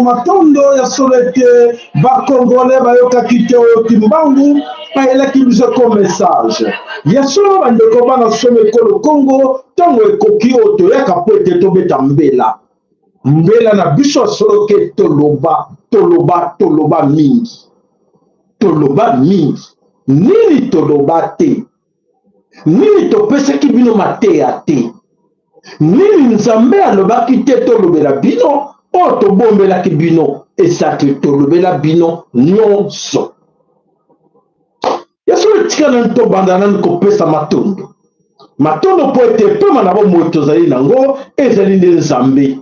matondo ya solete bakongole bayoka kiteo kimbangu bayelaki biso ko message ya solo bandeko bana some ekolo Congo ntango ekoki oyo toyaka po ete tobeta mbela na biso solo ke toloba mingi nini toloba te nini topesaki bino mateya te nini nzambe alobaki te tolobela bino oyo tobombelaki bino esaki tolobela bino nyonso yaso etikala tobanda nani kopesa matondo mpo ete pema na bomoi tozali nango ezali nde nzambe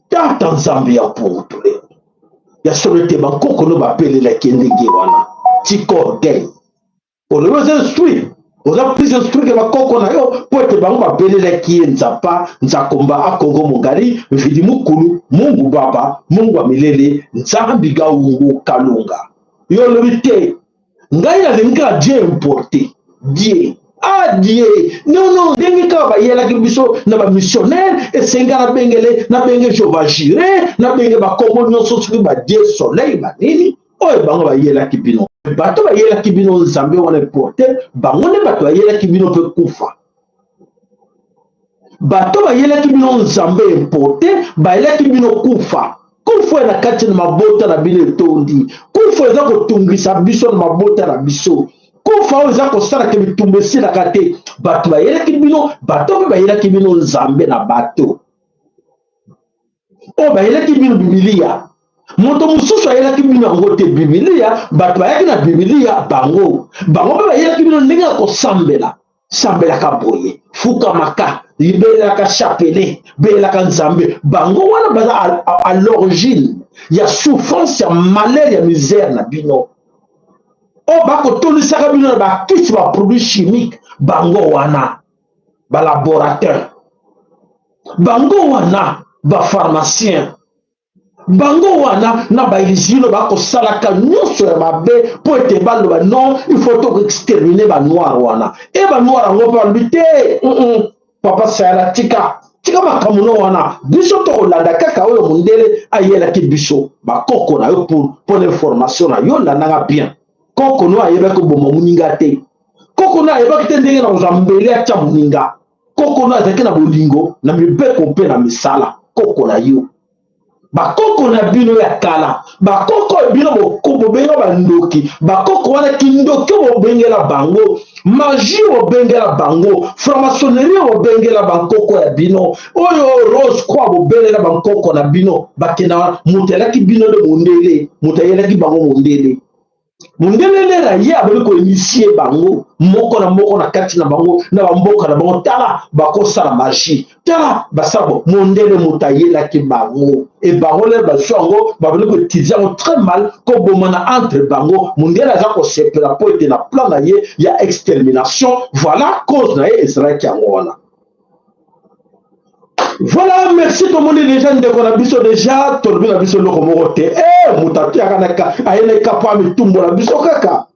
tata nzambe ya poto lelo yaso ete bakokono bapelelaki ndenge wana tikorde olobi oza instruit oza plus instruit ke bakoko na yo po ete bango bapelelaki ye nzakomba akongo mongali mvidi mukulu mungu baba mungu wa milele nzambi gaungu kalunga yo lobi te ngai nalingi kaka die importe die non ndenge kaka bayelaki biso na bamissionnaire esenga nabenge Jehova Jireh nabenge bakongo nyonso soki badie soleil banini oyo bango bayelaki bino bato bayelaki bino nzambe wana importe bango nde bato bayelaki bino mpe kufa bato bayelaki bino nzambe importe bayelaki bino kufa na kati na mabota na bino etondi kufa eza kotungisa biso na mabota na biso kufa oyo eza kosalaka bitumba esilaka te bato bayelaki bino bato mpe bayelaki bino nzambe na bato oyo bayelaki bino bibilia moto mosusu ayelaki bino yango te bibilia bato bayaki na bibilia bango mpe bayelaki bino ndenge ya kosambelaka boye fukamaka libelelaka chapele belelaka nzambe bango wana baza à l'origine ya souffrance ya malheur ya misère na bino oyo bakotonisaka bino na bakisi baproduit chimique bango wana balaborateur bango wana bapharmacien bango wana na baizino bakosalaka nyonso ya mabe po ete baloba non il faut tokoextermine banoir wana e banoir yango mpe balobi te papa sayala tika makambo wana biso tokolanda kaka oyo mondele ayelaki biso bakoko na yo pour l'information na yo landanga bien koko no ayebaki koboma moninga te koko no ayebaki te ndenge na kozwa mbele atya moninga koko no azalaki na bolingo na mibeko mpe na misala koko na yo bakoko na bino ya kala bakoko bino bobenga bandoki bakoko wana kindoki bobengela bango magie bobengela bango franc-maçonnerie bobengela bankoko ya bino oyo rose croix bobengela bankoko na bino bakenda moto ayelaki bino nde mondele moto ayelaki bango mondele lera ye abeli koinisie bango moko na kati na bango na bamboka na bango tala bakosala magie tala basabo mondele moto ayelaki bango e bango lera baso yango babeli kotiza yango très mal kobomana entre bango mondele aza kosepela po ete na plan na ye ya extermination voilà cause na ye ezalaki yango wana. Voilà, merci tout le monde déjà ndeko na biso déjà tolobi na biso loko moko te mutatu ya kanaka ayele kapa mitumbo na biso kaka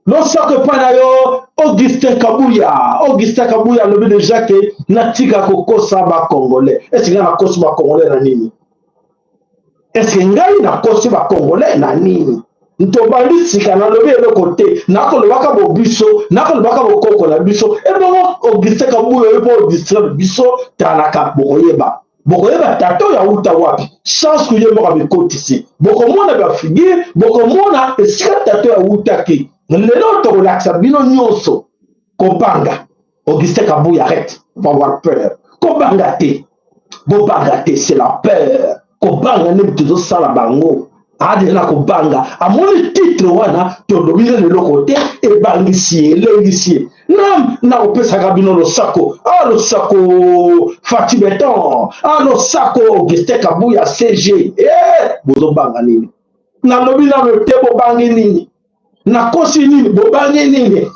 non sako pa na yo Augustin Kabuya lobi déjà ke natika kokosa ba congolais est-ce que na kosa ba congolais na nini est-ce que ngai na kosa ba congolais na nini ntobandi sika na lobi eloko te nakolobaka bobiso nakolobaka bokoko na biso ebongo Augustin Kabuya oyo distraire biso talaka bokoyeba tato ya uta wapi chance kuyemboka bikotisi bokomona bafigure bokomona esika tato ya uta ke lelo tokolakisa bino nyonso kobanga Augustin Kabuya arrête va avoir peur kobanga te c'est la peur kobanga ne tozosala bango adena kobanga amoni titre wana tolobile leloko te elengisie na kopesaka bino losako Fati Beton losako Augustin Kabuya CG bozobanga nini nalobi nano te bobangi nini nakosi nini bobangi nini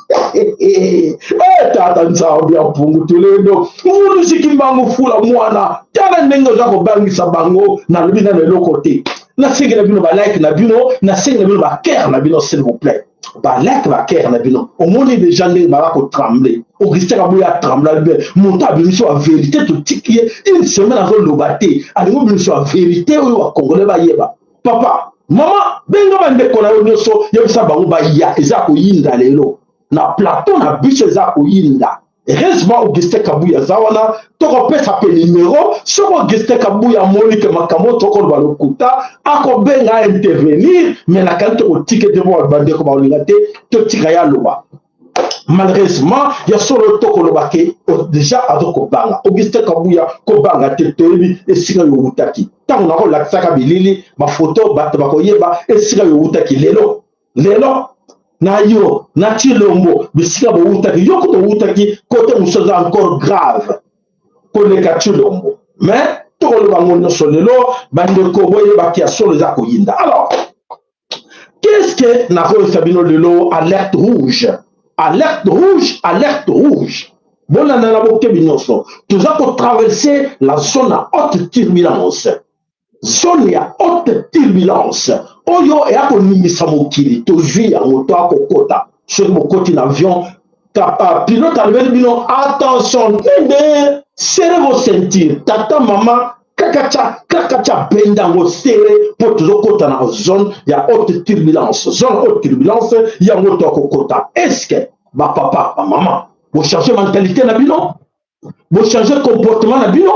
tata nzambe ya mpungu tulendo mvulusiki mbango fula mwana tala ndenge oza kobangisa bango nalobi nano eloko te nasengi na bino ba like na bino nasengi na bino ba cœur na bino s'il vous plaît balek baker na bino omoni déjà ndenge bala ko trembler Augustin Kabouya trembler monta biso la vérité to tikie une semaine avant lobate alingo biso la vérité oyo wa congolais ba yeba papa mama benga bande ko na yo nyonso yebisa bango ba ya eza ko yinda lelo na plateau na biso eza ko yinda heureusement Augustin Kabouya zawana toko pesa pe numéro soko Augustin Kabouya moni ke makambo toko ba lokuta ako benga intervenir mais la qualité au ticket de moi bande ko ba olingate to tika ya loba malheureusement ya solo toko lobake déjà azoko banga Augustin Kabouya ko banga te toyebi esika yo utaki tango na ko laksaka bilili ma photo bato bakoyeba esika yo utaki lelo na yo na Chilombo bisika bo utaki yo ko utaki côté musoza encore grave koleka Chilombo mais toko lo bango nyonso lelo bande ko boye bakia solo za koyinda. Alors qu'est-ce que na ko sabino lelo alerte rouge. Alerte rouge. Bon, on a tout ça pour traverser la zone à haute turbulence. Zone à haute turbulence. Oyo et à konimisa mokili. Toujours à moto à kokota. Sur mon côté d'avion. Pilote à bino. Attention. Serrez vos ceintures. Tata maman. Kakacha benda ngo serré pour toujours kota na zone ya haute turbulence. Zone haute turbulence ya moto à kokota. Est-ce que ma papa, ma maman, vous changez mentalité na bino? Vous changez comportement na bino?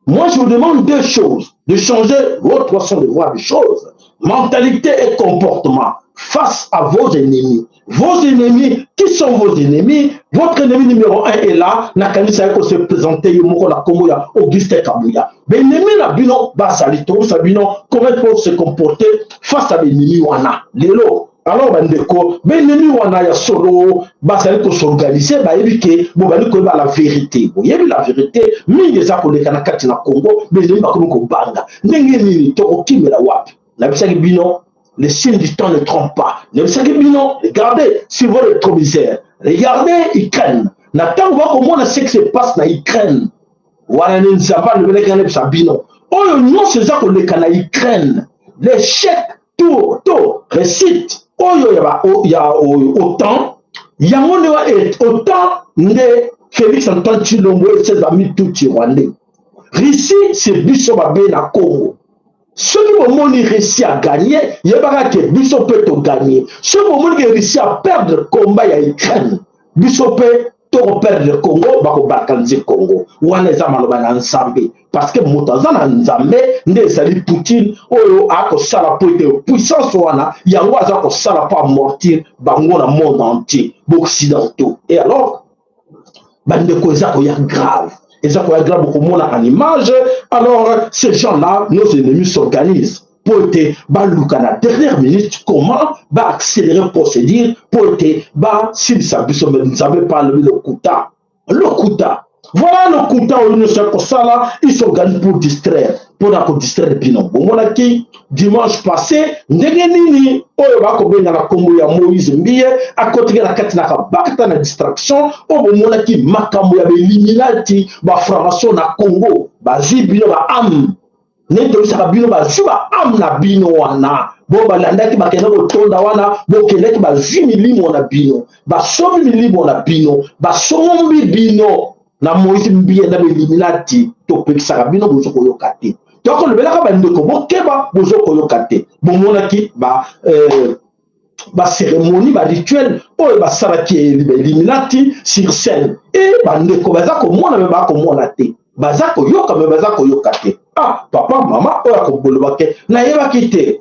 Moi je vous demande deux choses. De changer votre façon de voir les choses. Mentalité et comportement face à vos ennemis. Vos ennemis, qui sont vos ennemis? Votre ennemi numéro 1 est là. Nakanisa ko se présenter yomoko na Congo ya Augustin Kabouya. Mais l'ennemi na bino, basalito sabino, comment il faut se comporter face à l'ennemi wana. Lelo. Alors bandeko, l'ennemi wana ya solo, basali ko s'organiser, ba yebike, bo bali ko ba la vérité. Bo yebi la vérité, mingi za ko leka na kati na Congo, l'ennemi ba ko banga. Ndenge nini to okimela wapi? Na bisaki bino. Les signes du temps ne trompent pas. Ne savez pas, regardez sur vos rétroviseurs. Regardez Ukraine. N'attends pas comment ce qui se passe dans Ukraine. Voilà, nous ne savons pas le Bénégané pour Sabino. Oh, non, c'est ça qu'on est en Ukraine. L'échec, tout, récite. Oh, il y a autant. Il y a autant de Félix Antoine Tshilombo et ses amis tout Rwandais. Russie, c'est Bissobabé na Congo. Ceux qui ont réussi à gagner, il y a que Bissot peut gagner. Ceux qui ont réussi à perdre le combat à Ukraine, Bissot peut perdre le Congo, le Congo. Ou on est ensemble. Parce que Moutazan Nzambe, Ndezali Poutine, Oyo a sala pour être puissance, il y a un sala pour mortir, bango dans le monde entier, occidentaux. Et alors, bande causa il y a grave. Et ça, quand grave beaucoup moins en image, alors ces gens-là, nos ennemis s'organisent pour être à la dernière minute, comment accélérer le procédure pour être si ça ne savait pas le Kouta. Le Kouta. Voilà le Kouta où nous sommes pour ça là, ils s'organisent pour distraire le bilan. Bon, voilà qui, dimanche passé, Ndegenini, oyo bakobenga na kombo ya Moïse Mbiye, à côté de la katinaka bakata na distraction, oyo mona ki makambo ya Illuminati, ba formation na Congo, ba zibino ba am, neto bisa bino ba zuba am na bino wana. Bon balandaki bakenda ko tonda wana, bo keleki ba zimilimo na bino, ba somi milimo na bino, ba sombi bino. Na Moïse Mbiye na Illuminati, to pekisa bino bozo ko yokate. Donc le belaka bandeko bokeba bozo ko yokate. Bon monaki ba cérémonie ba rituel oyo ba saraki Illuminati sur scène. Et bandeko baza ko mona me ba ko mona te. Baza ko yoka me baza ko yokate. Ah papa maman oyo ko bolobake na yeba kite.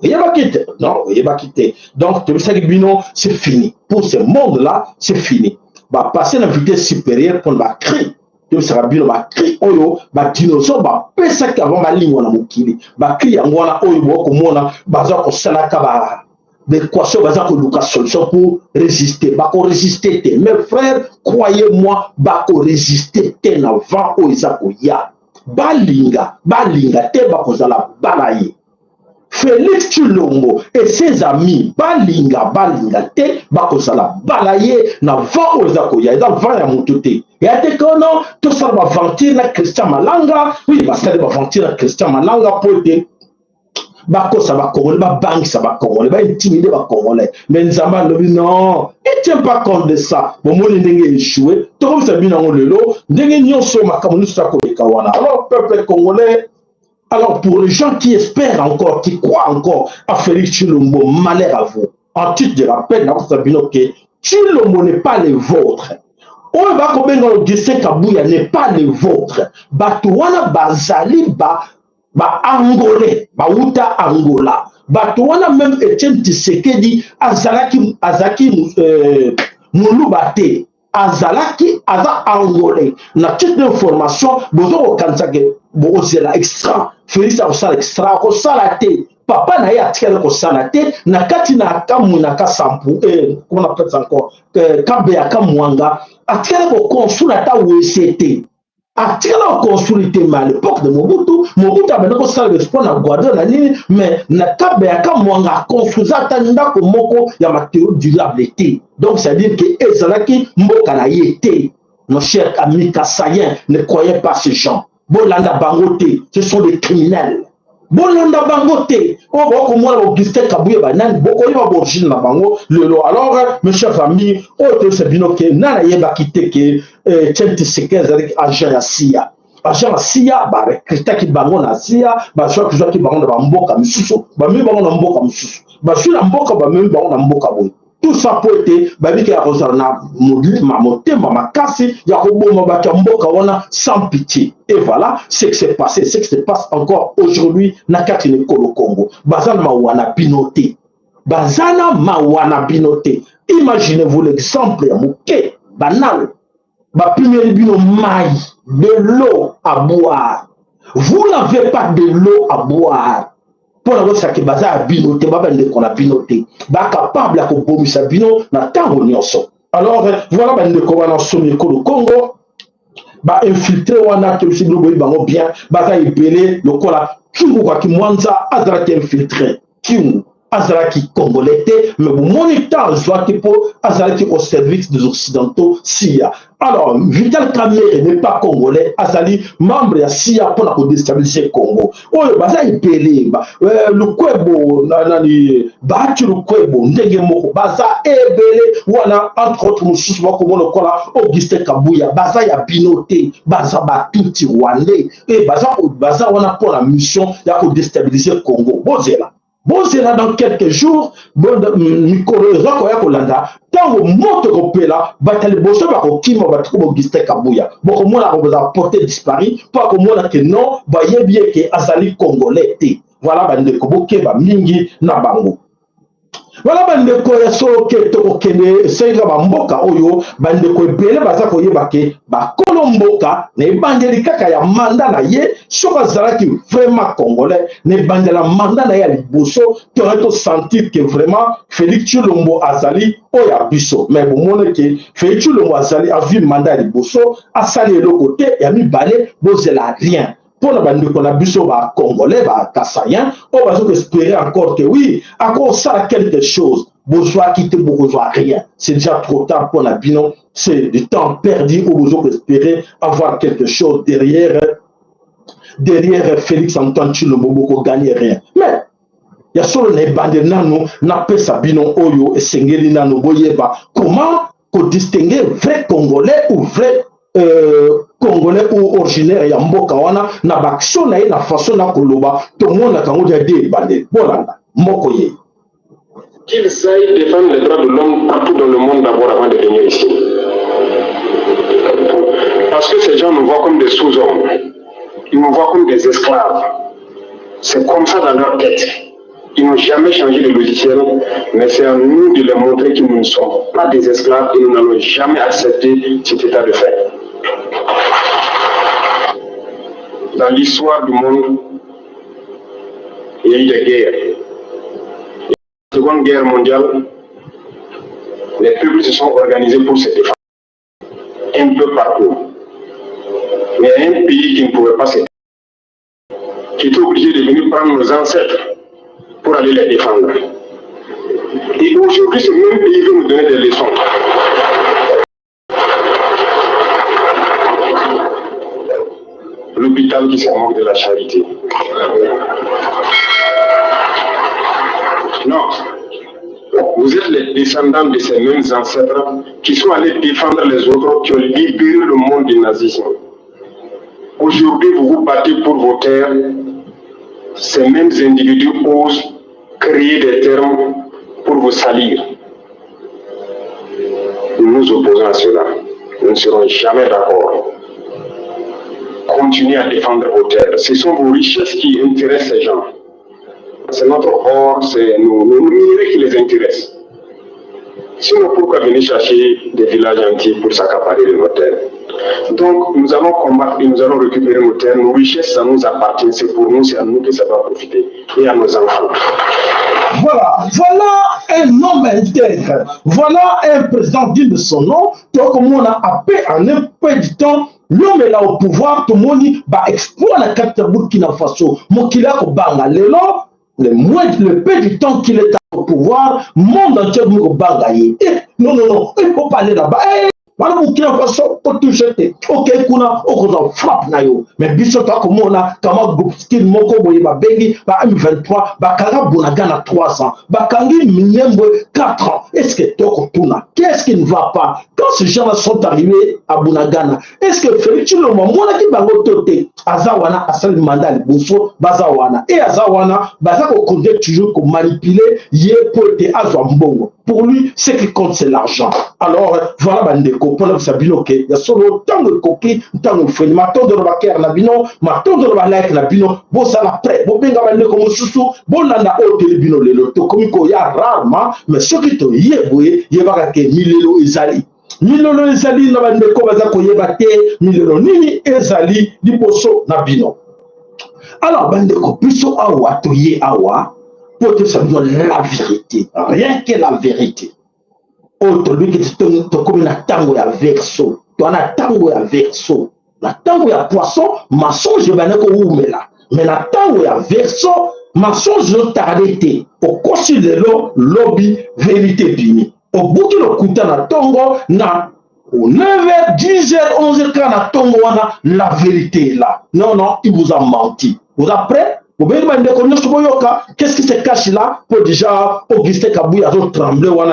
Non, yeba kite. Donc to bisaki bino c'est fini. Pour ce monde là, c'est fini. Ba passer la vitesse supérieure pour ba cri. Donc ça va bien ba cri oyo ba dinosaure ba pesa ka avant ba lingwa na mokili ba cri yango na oyo boko mona baza ko salaka ba de l'équation baza ko luka solution pour résister ba ko résister te mes frères croyez-moi ba ko résister te na vent oyo za ko ya balinga te ba ko zala balaye Félix Tshilombo et ses amis balinga te bakozala balaye na vent ozako ya eza vent ya mutu te ya te kono to sala baventure na Christian Malanga oui basala baventure na Christian Malanga po te bakosa bakongolais, babangisa bakongolais, baintimide bakongolais. Mais Nzamba lobi non, il tient pas compte de ça. Bon, moi ndenge échoué, to comme ça bina ngolelo, ndenge nyonso makambo nyonso akoleka wana. Alors peuple congolais, alors pour les gens qui espèrent encore, qui croient encore à Félix Tshilombo, malheur à vous. En titre de rappel, na kusabino ke Tshilombo n'est pas le vôtre. Oyo bakobenga Augustin Kabuya n'est pas le vôtre. Bato wana bazali ba angolais, ba uta Angola. Bato wana même Etienne Tshisekedi azaki mulubate. Azalaki aza angolais. Na titre d'information, bozo okansake bozela extra. Félix a extra ko salate. Papa na ye atikala kosala te na kati na kamu na kasampu comment on appelle ça encore kabe ya kamwanga atikala koconstruire ata WCT atikala koconstruire te mais à l'époque de Mobutu abenda kosala l'espoir na Guadeloupe na nini mais na kabe ya kamwanga construire ata ndako moko ya matériaux durable te donc c'est à dire que ezalaki mboka na ye te. Mon cher ami Kassayen, ne croyez pas ces gens. Bolanda Bangote, ce sont des criminels. Bolanda Bangote, on va comme moi Augustin Kabuya Banan, beaucoup de origine na bango lelo. Alors mes chers amis, autre c'est bino que nana yeba kite que Tchenti Sekez avec agent ya CIA. Agent ya CIA ba recruter ki bango na CIA, ba soit que ki bango na mboka misusu, ba mi bango na mboka misusu. Ba sur na mboka ba mi bango na mboka boy. Tout ça pour être babiki ya kozana ma motema makasi ya koboma baka mboka wana sans pitié. Et voilà ce qui s'est passé, ce qui se passe encore aujourd'hui na kati ne Kolo Congo. Bazana mawana binoté. Bazana mawana binoté. Imaginez-vous l'exemple ya moké banal. Ba premier bino mai, de l'eau à boire. Vous n'avez pas de l'eau à boire. Pour la voix qui baza à binoté, qu'on a binoté, capable à kobomisa bino na tango nyonso. Alors voilà bande ko wana somi ko le Congo ba infiltré wana ke si blobo bango bien baza ebele lokola kingu kwa kimwanza azara ki infiltré kingu azara ki congolais mais bon moniteur soit pour azara ki au service des occidentaux SIA. Alors Vital Kamerhe n'est pas congolais, azali membre ya SIA pour la déstabiliser Congo. Oyo baza ebele le kwebo nani batu le kwebo ndenge moko baza ebele wana entre autres mususu bako mono kola Augustin Kabuya baza ya binoté baza batuti rwandais et baza wana pour la mission ya ko déstabiliser Congo. Bozela dans quelques jours, Mikolo Zako ya kolanda, tango moto kopela, batali boso bako kimo batiko Augustin Kabuya. Boko mona ko boza porté disparu, pas ko mona que non, ba yebie ke azali congolais te. Voilà bande ko bokeba mingi na bango. Voilà bande ko ya soke to okene senga ba mboka oyo bande ko ebele baza ko yebake ba kolomboka ne bandeli kaka ya manda na ye soka zalaki vraiment congolais ne bandela manda na ya liboso to to sentir que vraiment Félix Tshilombo azali oya biso mais bon mona ke Félix Tshilombo azali a vu mandat liboso asali le côté ya mi balé bozela rien. Pour la bande qu'on a biso ba congolais ba kassayen on va espérer encore que oui encore ça quelque chose besoin quitter besoin rien c'est déjà trop tard pour la binon c'est du temps perdu au besoin espérer avoir quelque chose derrière Félix Antoine Tshilombo boko gagner rien mais ya solo ne bande nano na pesa binon oyo esengeli nano boyeba comment ko distinguer vrai congolais ou vrai congolais ou originaire ya mboka wana na baction na ye na façon na koloba to mona kango ya de bande bolanda moko ye qu'ils aillent défendre les droits de l'homme partout dans le monde d'abord avant de venir ici. Parce que ces gens nous voient comme des sous-hommes, ils nous voient comme des esclaves. C'est comme ça dans leur tête. Ils n'ont jamais changé de logiciel, mais c'est à nous de leur montrer que nous ne sommes pas des esclaves et nous n'allons jamais accepter cet état de fait. Dans l'histoire du monde, il y a eu des guerres. La Seconde Guerre mondiale, les peuples se sont organisés pour se défendre. Un peu partout. Mais il y a un pays qui ne pouvait pas se défendre, qui était obligé de venir prendre nos ancêtres pour aller les défendre. Et aujourd'hui, ce même pays veut nous donner des leçons. L'hôpital qui se moque de la charité. vous êtes les descendants de ces mêmes ancêtres qui sont allés défendre les autres, qui ont libéré le monde du nazisme. Aujourd'hui, vous vous battez pour vos terres. Ces mêmes individus osent créer des termes pour vous salir. Nous nous opposons à cela. Nous ne serons jamais d'accord. Continuez à défendre vos terres. Ce sont vos richesses qui intéressent ces gens. C'est notre or, c'est nos minéraux qui les intéressent. Sinon, pourquoi venir chercher des villages entiers pour s'accaparer de nos terres? Donc, nous allons combattre et nous allons récupérer nos terres. Nos richesses, ça nous appartient. C'est pour nous, c'est à nous que ça va profiter. Et à nos enfants. Voilà un homme intègre. Voilà un président digne de son nom. Donc, comme on a appelé en un peu de temps, l'homme est là au pouvoir. Tout le monde va exploiter la carte de Burkina Faso. Mon qu'il a au Banga. Le peu du temps qu'il est au pouvoir, le monde entier va au Banga. Non, il ne faut pas aller là-bas. Voilà Burkina Faso pour tout jeter. Ok, kuna on frappe na yo. Mais biso toi comme on a kama groupe skill moko boye ba bengi ba M23 ba kanga bonaga na 300 ba kangi minyembo 4 ans. Est-ce que toko tuna? Qu'est-ce qui ne va pas? Quand ces gens sont arrivés à Bunagana, est-ce que Félix Tshilombo mona ki bango toté azawana asal mandat liboso bazawana et azawana bazako conduire toujours ko manipuler yé pour te azwa mbongo. Pour lui, ce qui compte, c'est l'argent. Alors, voilà, bandeko, pour le sabino, il y a solo tant de coquilles, tant de fruits, ma tonne de baker, nabino, ma tonne de like, nabino, bon, ça l'a prêt, bon, benga, bandeko, mon soussou, bon, nana, au télébino, les loto, comme il y a rarement, mais ce qui te y est, il y a que Milelo Ezali. Milelo Ezali, na bandeko, bazako yebate, Milelo Nini Ezali, liboso, nabino. Alors, bandeko, biso awa, toye awa, pour te savoir la vérité, rien que la vérité. Autre lui qui te comme une tango ya verso, tu as un tango ya verso, la tango ya poisson, mensonge banako oumela, mais la tango ya verso, mensonge t'arrêté, au cosi de l'eau, lobby, vérité bini. Au bout de l'okuta na tango, na au 9h, 10h, 11h, quand na tango wana, la vérité est là. Non, il vous a menti. Vous êtes prêts? Qu'est-ce qui se cache là pour déjà Augustin Kabouya a tremblé, ou a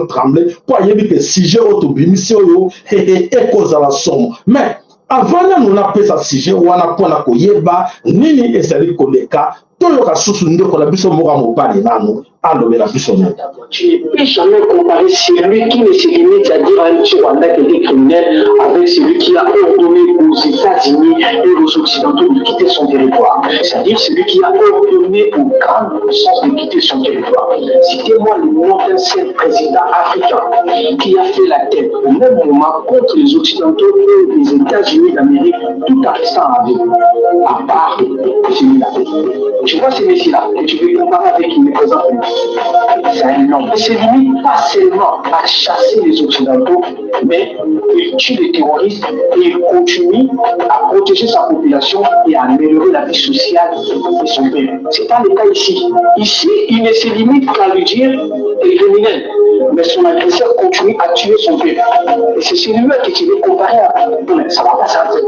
tremblé, pour y que sujet autobimission et cause à la somme. Mais avant de nous appeler ça sujet, on a pour la koyeba, nini et sali koleka, tout le cas sous une de la biso mora mobali nano, allo la biso. Tu ne peux jamais comparer celui qui ne se limite à dire à un Rwanda qui était criminel avec celui qui a ordonné aux États-Unis et aux Occidentaux de quitter son territoire. C'est-à-dire celui qui a ordonné aux grandes puissances de quitter son territoire. Citez-moi le nom d'un seul président africain qui a fait la tête au même moment contre les Occidentaux et les États-Unis d'Amérique, tout en restant avec eux, à part celui-là. Tu vois ces messieurs-là, et tu peux comparer avec qui les présente. C'est un homme. Il ne se limite pas seulement à chasser les Occidentaux, mais il tue les terroristes et il continue à protéger sa population et à améliorer la vie sociale de son peuple. C'est pas le cas ici. Ici, il ne se limite qu'à lui dire qu'il est criminel, mais son agresseur continue à tuer son peuple. Et c'est celui-là que tu veux comparer à. Ça va pas s'arrêter.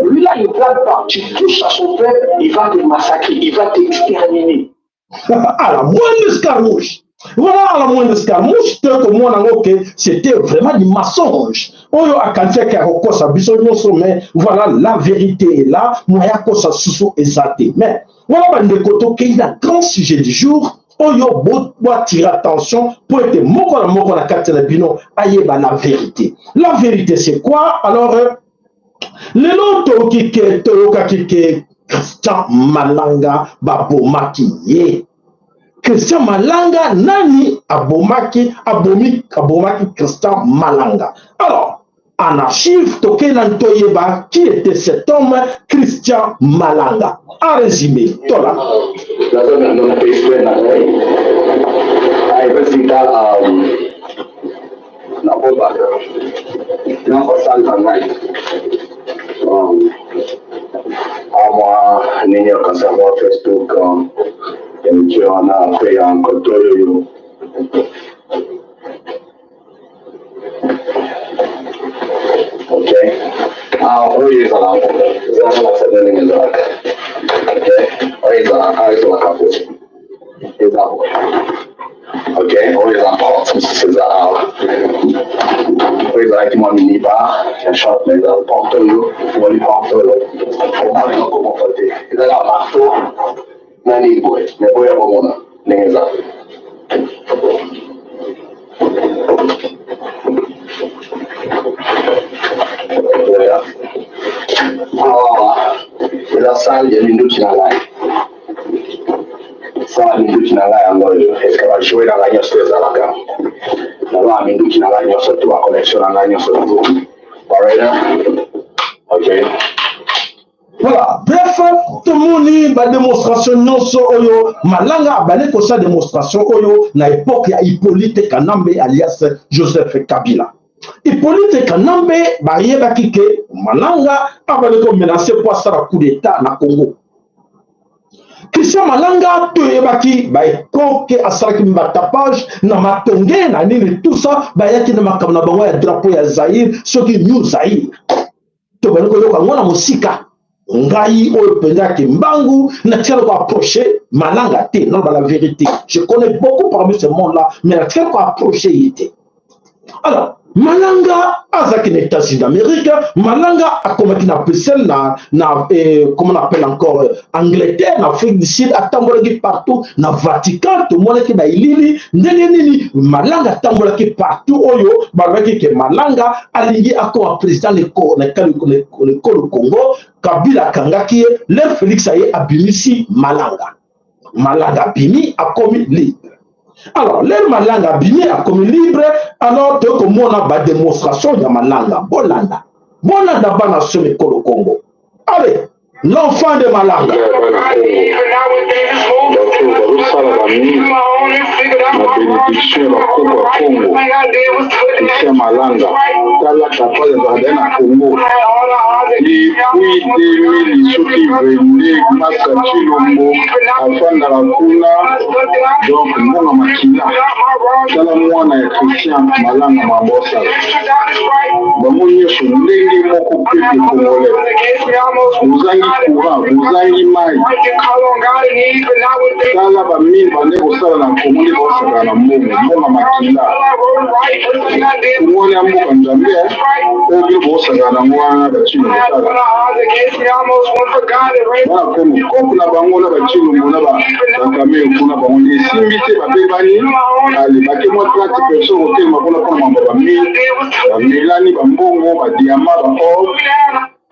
Lui là, il ne blague pas. Tu touches à son peuple, il va te massacrer, il va t'exterminer. À la moindre escarmouche. Voilà, à la moindre escarmouche, c'était vraiment du mensonge. On a quelqu'un qui a recours à mais voilà, la vérité est là. Moi, il sous exacté. Mais voilà, il y a un grand sujet du jour. On doit tirer attention pour être moko la carte de bino aïe la vérité. La vérité, c'est quoi? Alors, le loto qui est Christian Malanga babomaki Christian Malanga nani abomi Christian Malanga. Alors en archive toke nantoyeba qui était cet homme Christian Malanga. En résumé, tola. Moi, nini akasavoir Facebook nikiona fait un contrôle. Ok. Huyu zana sadani ndio. Ok. Huyu zana kapo. Example. Ok. qui m'a mis pas, je chante mais dans le porte-yo, pour lui porte-yo, on parle de comment porter. Et là, marteau, nani boy, mais boy à mon nom, n'est-ce pas? La salle, il y a une autre dans l'air. Ça, une autre dans l'air, est-ce qu'elle va jouer dans l'air sur les alacans? Là, une autre dans l'air, surtout la connexion dans l'air, surtout. Ok. Voilà, bref, tout le monde a démonstration non oyo malanga bale ko sa démonstration oyo na époque ya Hippolyte Kanambe alias Joseph Kabila. Hippolyte Kanambe ba yeba kike malanga abale ko menacer pour ça coup d'état na Congo. Christian Malanga to yeba ki ba ekoke asaraki mbatapage na matonge na nini tout ça ba yaki na makamna bango ya drapeau ya Zaïre soki New Zaïre. To bale ko yoka ngona musika ngai oyo penza ke mbangu na tia ko approcher malanga te non la vérité je connais beaucoup parmi ce monde là mais na tia ko approcher yité alors malanga azaki na États-Unis d'Amérique malanga a combattu na Bruxelles comment on appelle encore Angleterre na Afrique du Sud atambolaki partout na Vatican to monaki na ilili ndenge nini malanga atambolaki partout oyo balaki ke malanga alingi akoma président le Congo Kabila kangaki le Félix aye abimisi malanga bimi akomi libre. Alors, le malanga bimi akomi libre, alors que comme on a une démonstration de malanga, bolanda bana semi Kolo Congo. Allez, l'enfant de malanga. Muzangi mai kala ba mil bande kosala na komuni kosala na mbongo makila kumoni ambo kanjambe obi kosala na mwana bachino kala ba komu na bango na bachino mona ba kame kuna bango ni simbite ba bebani ali bakemo 30 personnes hotel makona kwa mambo ba mil ba milani ba mbongo ba diamant ba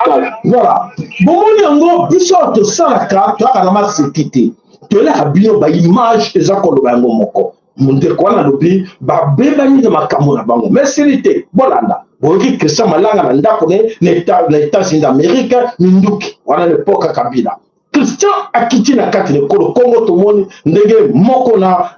or. Voilà. Bon, yango biso to salaka to akana masekite. To la bio ba image ezakolo ba ngo moko. Munde ko na lobi ba beba ni makambo na bango. Mercilité bolanda. Boki Christian Malanga na ndako ne États-Unis d'Amérique minduki wana l'époque Kabila. Christian akiti na kati le Congo to moni ndenge moko na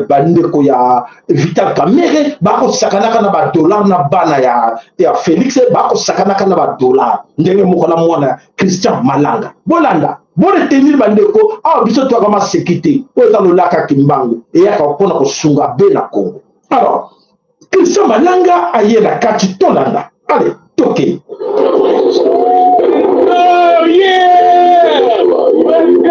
bandeko ya Vital Kamerhe bako sakanaka na ba dollar na bana ya Félix bako sakanaka na ba dollar ndenge moko na mwana Christian Malanga bolanda bone tenir bandeko biso to kama sécurité o za lolaka kimbangu e ya kopona ko sunga be na Congo. Alors Christian Malanga aye na kati tolanda allez toke. Oh yeah. Let's go!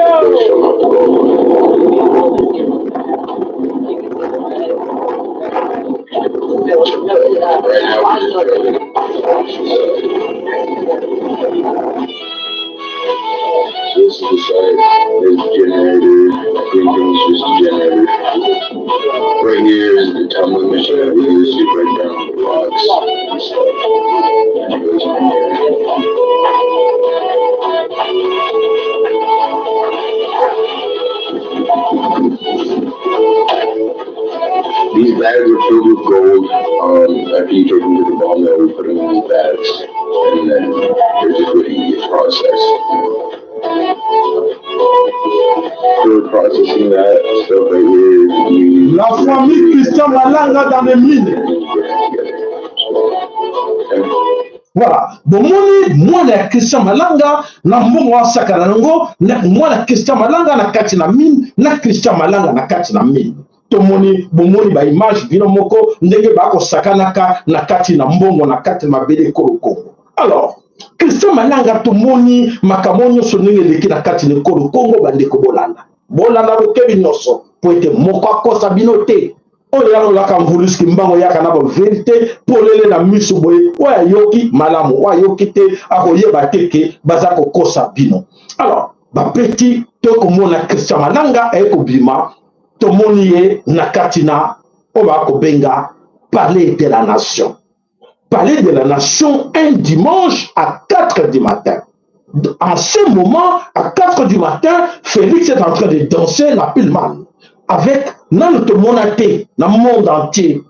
This is the site, there's generator, everything's just generator. Right here is the tumbling machine, we use to break down the rocks. It goes in here. These bags are filled with gold. After you take them to the ball mill, we put them in these bags, and then they're just waiting to get processed. Through processing that stuff right here, la famille Christian Malanga dans les mines. Voilà. Bon, moi, Christian Malanga, na mbongo wa sakana nango, moi, Christian Malanga na kati na mine, na Christian Malanga na kati na mine. Tomoni, bomoni ba image bino moko, ndenge ba ko sakanaka na kati na mbongo na kati mabele Kolo Congo. Alors, Christian Malanga tomoni makamonyo sonenge leki na kati na Kolo Congo bande ko bolanda. Bolanda lo kebi noso, po ete moko akosa bino te. oyo la kan voulu ski mbango ya kana ba vérité polele na miso boye wa yoki malamu wa yoki te akoyeba teke baza ko kosa bino. Alors ba petit to komona Christian Malanga e ko bima to monié na katina on va ko benga parler de la nation. Parler de la nation un dimanche à 4 du matin. En ce moment, à 4 du matin, Félix est en train de danser la Pilman. Avec notre monate, dans le monde entier,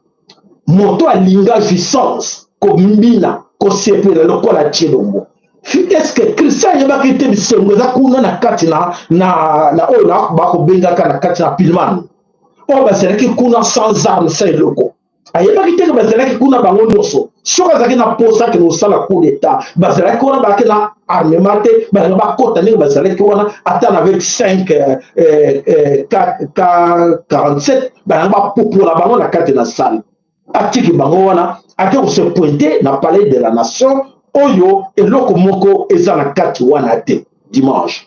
moto à linga puissance, comme Mbina, comme Sepere, le col à Tchelombo. Est-ce que Christian Yabaki te bisengo za kuna na katina na ola bako benga kana katina Pilman. Oh bah c'est que kuna sans armes c'est loko. Ayebaki te ba c'est que kuna bango noso. Soka zaki na posa ke no sala coup d'état. Ba c'est que ona ba ke na armement te ba ba kota ni ba c'est que ona attend avec 5 47 ba ba pour la bango na katina salle. Atiki bango wana ake se pointer na palais de la nation. Oyo eloko moko eza na kati wana te dimanche.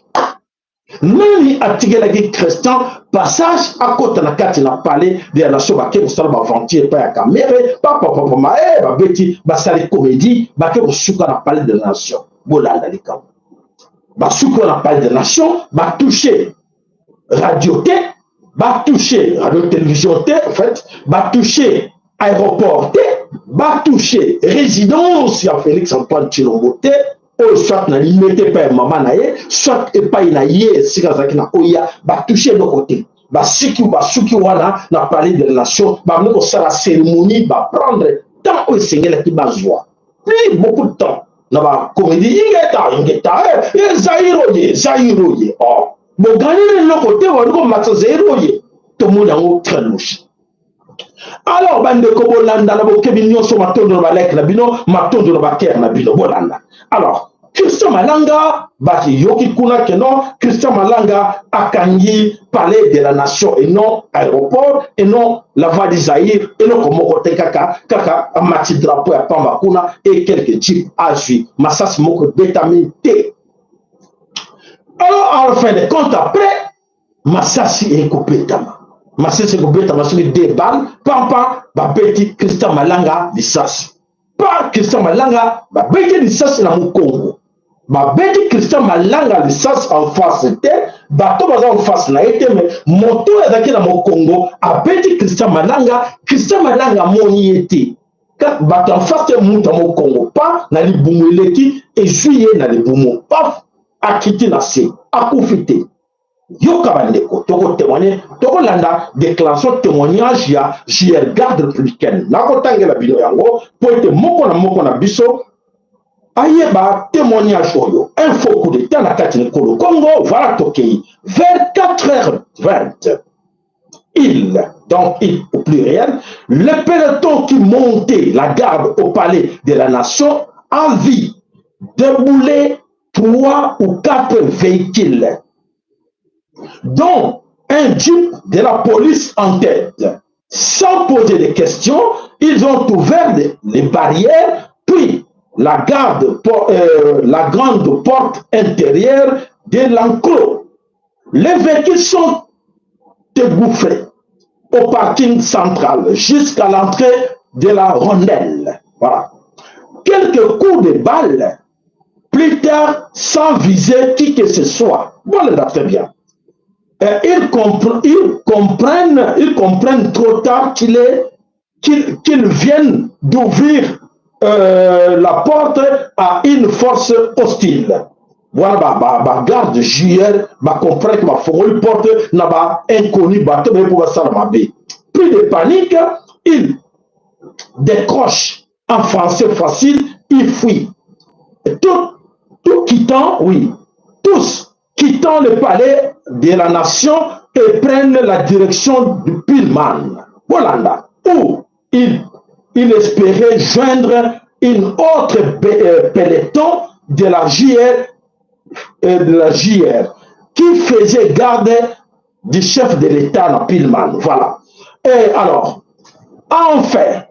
Nani atigelaki Christian passage à côté na kati na palais de la nation ba ke kosala ba aventure pa ya camere pa ba beti ba sali comédie ba ke kosuka na palais de la nation bolanda likam ba suka na palais de la nation ba toucher radio te ba toucher radio télévision te en fait ba toucher aéroport te ba toucher résidence ya Félix Antoine Tshilombo te o soit na limité pa maman na ye soit e pa ina ye sika zaki na oya ba toucher le côté ba suki wana na parler de la nation ba meko sala cérémonie ba prendre tant o sengela ki ba joie plus beaucoup de temps na ba comédie ingeta zairo ye oh bo gagner le côté wa ko matsa zairo ye to mo dango très louche. Alors bande ko bolanda na bokebi nyonso matondo ba like na bino matondo ba ker na bino bolanda. Alors Christian Malanga baki yoki kuna keno Christian Malanga akangi palais de la nation et non aéroport et non la voie du Zaïre et non comme kote kaka amati drapeau ya pamba kuna et quelques types agi masas moko bétamité. Alors en fin de compte après masasi e kopetama. Masese kobeta masuli 2 balles pampa ba beti Christian Malanga lisasi pa Christian Malanga ba beti lisasi na Mukongo ba beti Christian Malanga lisasi en face te bato baza en face na ete mais moto ezaki na Mukongo a beti Christian Malanga moni ete bato en face te muta Mukongo pa na libumu eleki ejuye na libumu pa akiti na se akufite. Yoka bandeko, toko témoigner, toko landa déclaration témoignage ya JR garde républicaine. Nako tangela bino yango, po ete moko na biso, ayeba témoignage oyo, info coup d'état na kati Nkolo Congo, voilà tokei, vers 4h20. Il au pluriel, le peloton qui montait la garde au palais de la nation a vu débouler 3 ou 4 véhicules, dont un jeep de la police en tête. Sans poser de questions, ils ont ouvert les barrières, puis la grande porte intérieure de l'enclos. Les véhicules sont égouffrés au parking central jusqu'à l'entrée de la rondelle. Voilà. Quelques coups de balle, plus tard, sans viser qui que ce soit. Voilà, très bien. Ils comprennent trop tard qu'ils viennent d'ouvrir la porte à une force hostile. Voilà, garde JR, comprend que la porte n'a pas inconnu, pour ça. Plus de panique, ils décrochent en français facile, ils fuient. Tout quittant, oui, tous quittant le palais de la nation et prennent la direction du Pilman, Hollanda, où il espérait joindre une autre peloton de la JR qui faisait garde du chef de l'État dans Pilman. Voilà. Et alors, en fait,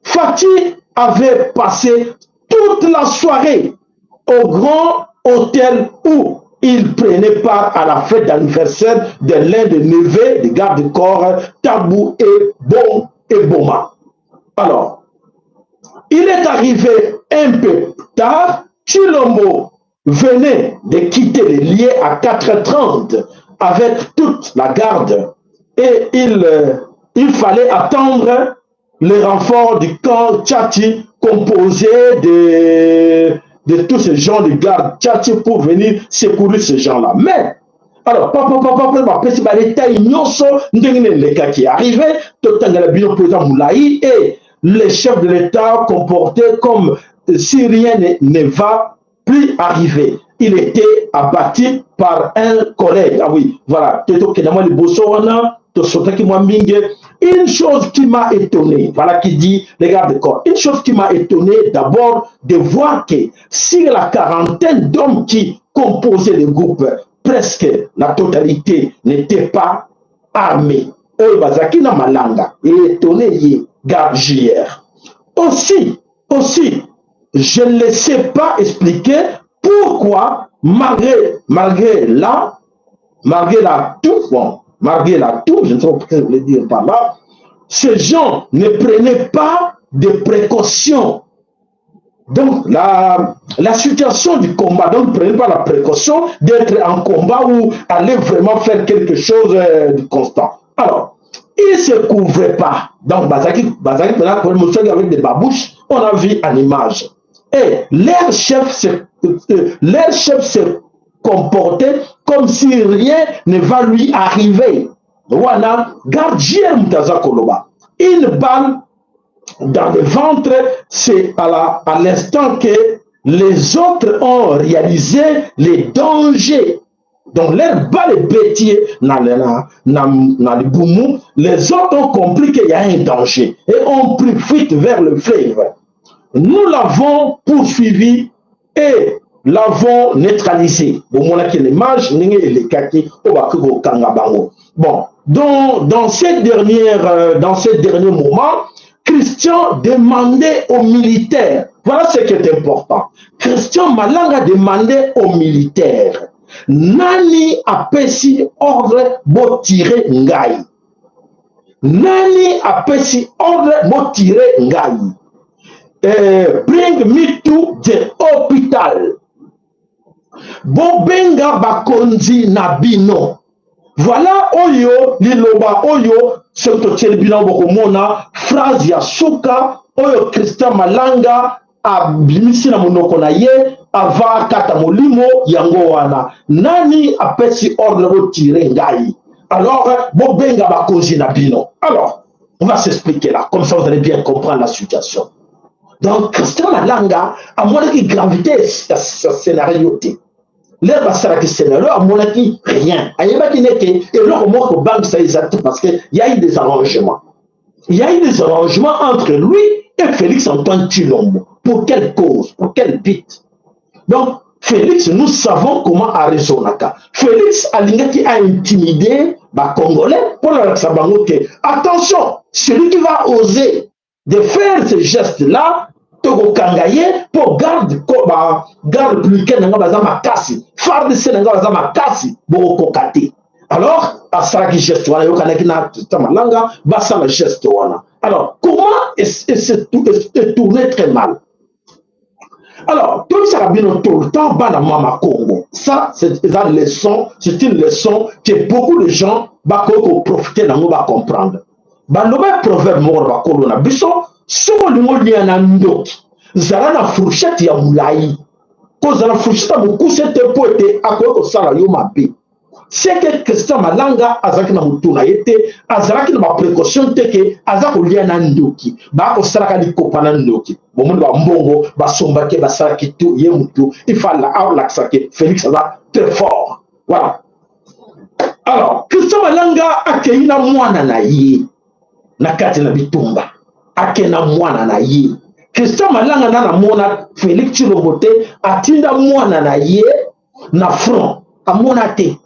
Fatih avait passé toute la soirée au grand hôtel où il prenait part à la fête d'anniversaire de l'un des neveux des gardes du corps, Tabou et Boma. Alors, il est arrivé un peu tard, Chilombo venait de quitter les lieux à 4h30 avec toute la garde et il fallait attendre le renfort du camp Tchati composé de tous ces gens de garde Tchati pour venir secourir ces gens-là. Mais, alors, l'État qui est arrivé, le président Moulaï et les chefs de l'État comportaient comme si rien ne va plus arriver. Il était abattu par un collègue. Ah oui, voilà. Une chose qui m'a étonné, voilà qui dit les gardes de corps, une chose qui m'a étonné d'abord de voir que sur la quarantaine d'hommes qui composaient le groupe, presque la totalité n'était pas armée. Il est étonné, garde JR. Aussi, je ne le sais pas expliquer pourquoi, malgré la tout, je ne sais pas ce que je voulais dire par là, ces gens ne prenaient pas de précautions. Donc, la situation du combat, donc, ne prenait pas la précaution d'être en combat ou aller vraiment faire quelque chose de constant. Alors, ils ne se couvraient pas. Donc, Bazaki, avec des babouches, on a vu en image. Et leur chef se comportait comme si rien ne va lui arriver. Voilà, gardien Mutaza Koloba. Une balle dans le ventre, c'est à l'instant que les autres ont réalisé les dangers. Donc, leur balle est bêtier dans le boumou. Les autres ont compris qu'il y a un danger et ont pris fuite vers le fleuve. Nous l'avons poursuivi et l'avons neutralisé. Bon, dans ces derniers moments, Christian demandait aux militaires, voilà ce qui est important. Christian Malanga demandait aux militaires, Nani apesi ordre bo tirer ngai. Nani apesi ordre bo tirer ngai. Bring me to the hospital. Bobenga bakonzi nabino. Voilà oyo liloba oyo soto tshelbina bokomona phrase ya suka oyo Christian Malanga abimisi na monoko na ye ava kata molimo yango wana. Nani apesi ordre bo tirer ngai. Alors bobenga bakonzi nabino. Alors on va s'expliquer là, comme ça vous allez bien comprendre la situation. Donc, Christian Malanga a montré qu'il gravité ce scénario. L'air basara qui scénario a montré rien. Il y a et là, on montre au banque ça exact parce qu'il y a eu des arrangements. Il y a eu des arrangements entre lui et Félix Antoine Tshilombo. Pour quelle cause? Pour quel but? Donc, Félix, nous savons comment Arizonaka. Félix Alingaki a intimidé les Congolais pour leur sabango que attention, celui qui va oser de faire ce geste-là, Togo Kangaye, pour garde plus qu'un n'anga kasi, farde se n'anga makasi, boko kate. Alors, à ça qui geste wana, yokanaki na tamalanga, basa le geste wana. Alors, comment est tourné très mal? Alors, tout ça bien tout le temps, bana mama Congo. Ça, c'est une leçon que beaucoup de gens vont profiter d'en comprendre. Baloba proverbe moko bakolo na biso somo lingo liana ndoki zala na fourchette ya mulai ko zala fourchette mokuse te po ete akoki kosala yo mabe. C'est que Christian Malanga azalaki na mutu na ye te azalaki na baprécaution te ke aza kolia na ndoki bakosalaka likopa na ndoki bomoni bambongo basombaki basalaki tu ye mutu ifala aolakisaki Félix aza très fort. Voilà. Alors Christian Malanga akei na mwana na ye na kati na bitumba akena mwana na ye. Christian Malanga na mona Félix Tshilombo te atinda mwana na ye na front amona te.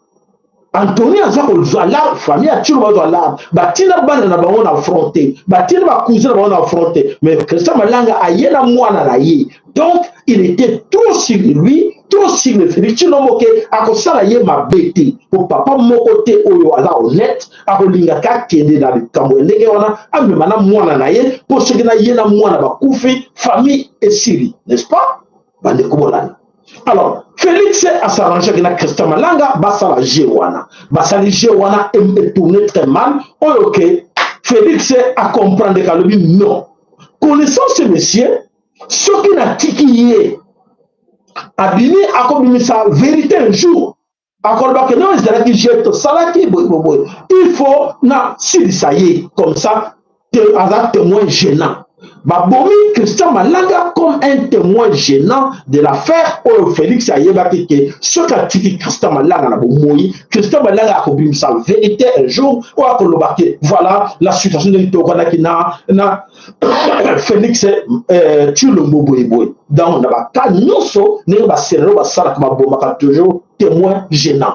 Anthony aza kozwa la famille ya Tshilombo azwa la batinda bana na bango na front te batinda ba cousin na bango na front te mais Christian Malanga ayena mwana na ye. Donc il était trop sur lui trop signe Félix Tshilombo ke akosala ye mabete pour papa moko te oyo aza honnête akolingaka kende na likambo ndenge wana amema na mwana na ye po soki na ye na mwana bakufi famille esili, n'est-ce pas? Bande kobolana. Alors Félix a s'arrangé avec Christian Malanga, basala Jewana. Basali Jewana est tourné très mal. Ok, Félix a compris que lui non. Connaissant ce monsieur, ce qui n'a tiki abîmé a commis sa vérité un jour. Encore que non, il jette salaki il faut na si ça y est comme ça, un témoin gênant. Babomi Christian Malanga comme un témoin gênant de l'affaire où Félix a yébaki que ce qu'a dit Christian Malanga na bomoyi, Christian Malanga a commis sa vérité un jour où a kolobaki voilà la situation de l'Itokana qui na Félix Tshilombo boy dans na ka nyonso ne ba serero ba sala comme bomaka toujours témoin gênant.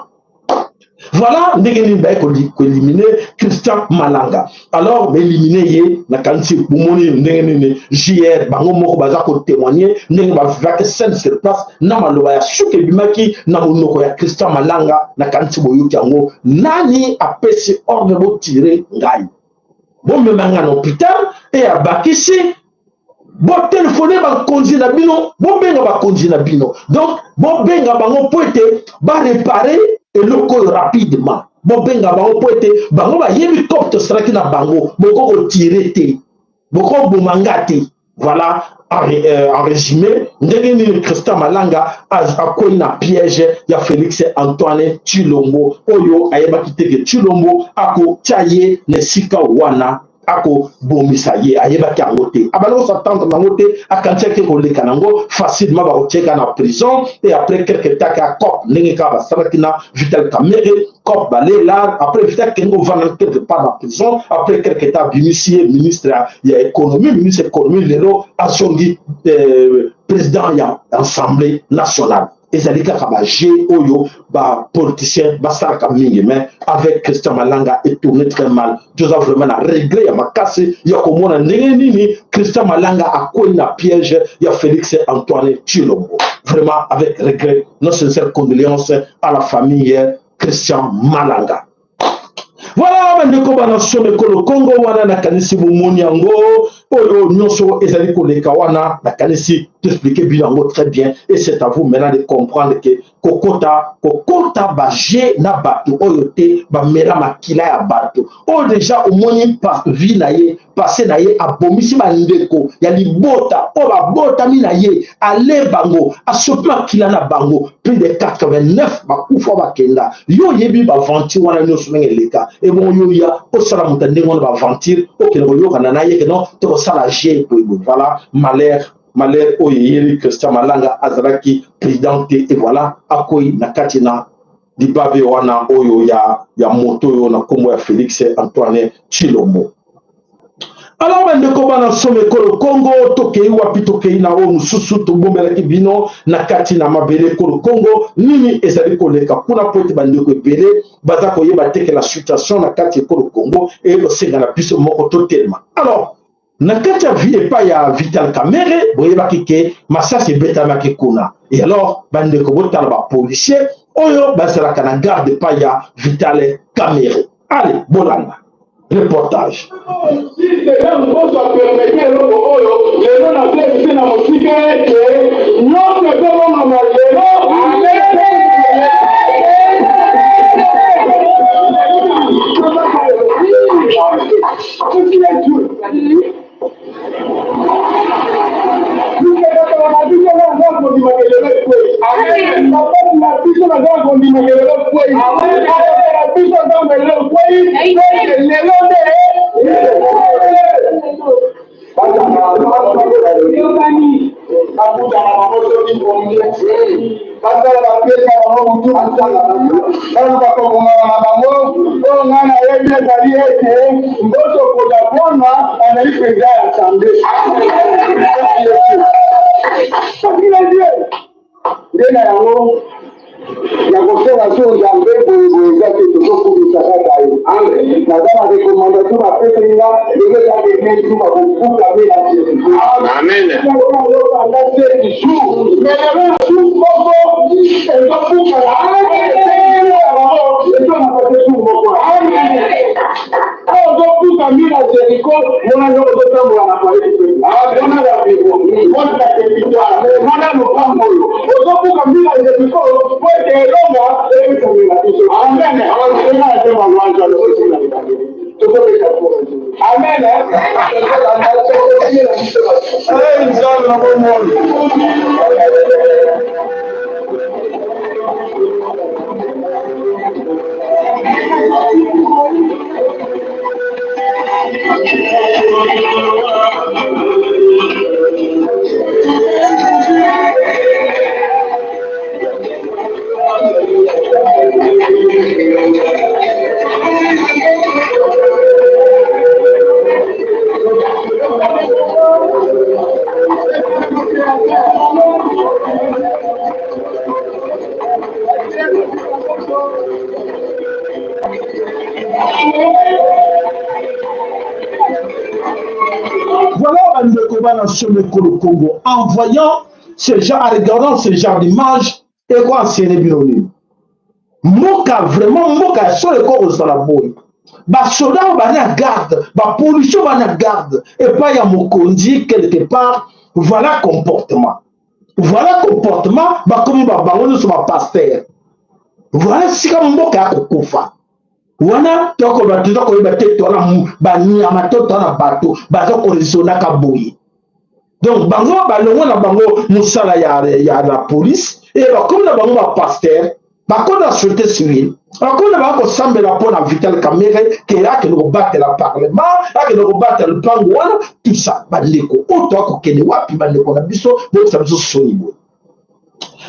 Voilà, nous avons éliminé Christian Malanga. Alors, éliminer ye na kanti bumoni ndenge JR bango moko baza ko témoigner ndenge ba vaka scène sur place na maloba ya suke bimaki na monoko ya Christian Malanga na kanti boyoki yango nani apesi ordre bo tirer ngai. Bon me manga na hôpital et abakisi bon téléphoner ba konzi na bino, bon benga ba konzi na bino. Donc, bon benga bango poete ba réparer et le rapidement. Bon benga bango poete bango ba yebi copte straki na bango boko ko tirer te boko bomangate. Voilà en résumé ndenge Christian Malanga a koyi na piège ya Félix Antoine Tshilombo oyo ayeba kiteke Tshilombo ako tiaye ne sika wana ako bomisa ye ayeba ki angote abalo s'attendre nangote akantia ke koleka nango facilement ba kotieka na prison et après quelques temps ka cop ndenge ka ba sarakina Vital Kamerhe cop balela après Vital Kengo vana quelque part na prison après quelques temps bimisier ministre ya économie ministre économie lelo asongi président ya assemblée nationale. Et ça dit que oyo ba politicien basaraka mingi mais avec Christian Malanga est tourné très mal. Je dois vraiment régler ya makasi ya komona ndenge nini Christian Malanga a koyi na piège ya Félix Antoine Tshilombo. Vraiment avec regret, nos sincères condoléances à la famille Christian Malanga. Voilà, bandeko bana some kolo Congo wana na kanisi bomoni yango oyo nyonso ezali koleka wana na kanisi t'expliquer bilango très bien et c'est à vous maintenant de comprendre que kokota baje na bato oyo te ba mela makila ya bato o déjà au moins pas vie na ye passé na ye abomisi bandeko ya libota o ba bota mi na ye ale bango asopi makila na bango plus de 89 bakufa bakenda yo yebi ba venti wana nyonso ndenge leka et bon yo ya o sala mutande ngona ba ventir o ke yo kana na ye que non to sala je voilà malheur oyeyeli Christian Malanga azalaki président et voilà akoyi na katina dibabe wana oyo ya moto yo na kombo ya Félix Antoine Tshilombo. Alors bandeko bana some kolo Congo tokei wapi tokei na o mususu tobombelaki bino na katina mabele kolo Congo nini ezali koleka kuna pote bandeko ebele baza koyeba teke la situation na kati kolo Congo et osenga na biso moko totelema. Alors na kati ya vie epai ya Vital Kamerhe boyebaki ke masasi ebetamaki kuna et alors bandeko botala ba policier oyo bazalaka na garde epai ya Vital Kamerhe. Allez bolanda reportage. la recommandation après celui-là, et que ça devient tout à vous proclamer la Jéricho. Amen. Mais il y avait un jour fort, et donc pour que la tout a mis la Jéricho, on a le temps pour la parole. On a la Bible, on a la territoire, on a le temps pour eux. Pour que la Jéricho, pour que l'homme a fait la Amen. Amen. Sur le Congo, en voyant ce genre, en regardant ce genre d'image, et quoi, c'est les biologiques. Moka, vraiment, moka, sur le corps de la boue. Bah, soldat, bah, na garde, bah, pollution, bah, na garde, et pas, y a mon conduit quelque part, voilà comportement. Voilà comportement, bah, comme bah, on est sur ma pasteur. Voilà, si comme moka, kokofa. Wana, toko, bah, tu dois connaître, tu dois bah, ni à ma tête, dans la bateau, bah, tu dois connaître, kabouye. Donc, bango, bango, na bango, moussala ya la police, et comme na bango, ba pasteur, ba kon la société civile, ba kon na bango, semble la peau na Vital Kamerhe, qui là, que nous battre la parlement, là, que nous battre le pango, tout ça, bandeko, autant qu'on kene wapi, bandeko, na biso, donc ça nous sonibo.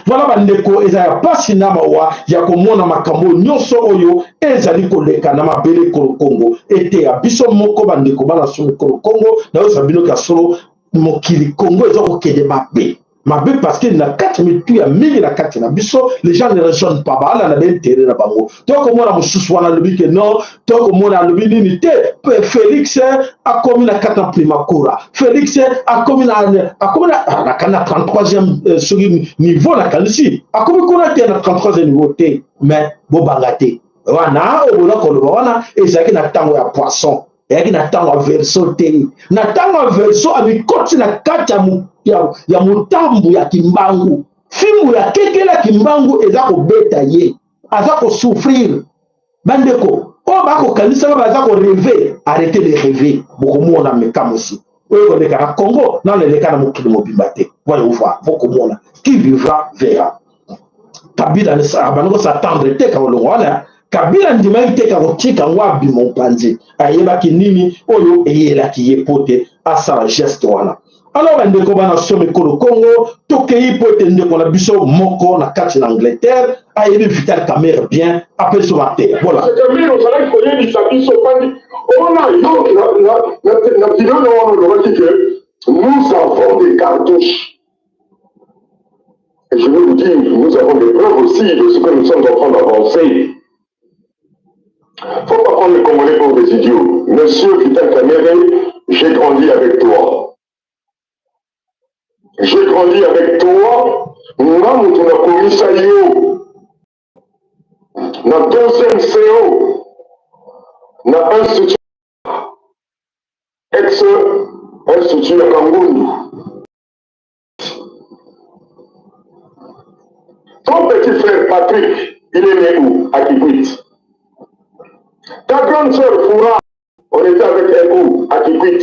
Voilà, bandeko, ezaya pasi na mawa, ya komona makambo, nyonso oyo, ezali koleka na mabele Congo, ete ya biso moko, bandeko, bana somi Congo, na yo sabino kasolo, mokili Congo eza kokende mabe parce que na kati mitu ya mingi na kati na biso les gens ne raisonnent pas bala na bentere na bango tokomona mosusu wana lobi ke non tokomona lobi nini te Félix akomi na kati na Primakura Félix akomi na kana 33e soki niveau na kanisi akomi kuna te na 33e niveau te mais bobanga te wana obola koloba wana ezalaki na ntango ya poisson et na tango verso te na tango verso amikoti na kati ya mutambu ya kimbangu fimbu ya kekela kimbangu eza kobeta ye aza ko souffrir bandeko o bako kanisa baza ko rêver arrêtez de rêver bokomona mekamosi oyo koleka na Congo na leleka na mokili mobimba te voyez voir bokomona qui vivra verra Kabila ne abango s'attendre te ka olongo wana Kabila ndimaki te ka kotika ngwa bimo panzi ayebaki nini oyo eyelaki ye pote asala geste wana alors bandeko bana somi kolo Congo tokei pote ndeko na biso moko na kati na Angleterre ayebi Vital Kamerhe bien après ce matin voilà Kamerhe ozalaki koyebisa biso pandi ona yo na bilolo wana olobaki ke nous avons des cartouches. Et je vais vous dire, nous avons des preuves aussi de ce que nous sommes en train d'avancer. Il ne faut pas prendre les Congolais pour des idiots. Monsieur Vital Kamerhe, j'ai grandi avec toi. J'ai grandi avec toi. Nous avons commis ça. Notre deuxième CO, notre institut, ex-institut à Kangoundou. Ton petit frère Patrick, il est né où? À Kikwit. Ta grande soeur Foura, on était avec elle où? À Kikwit.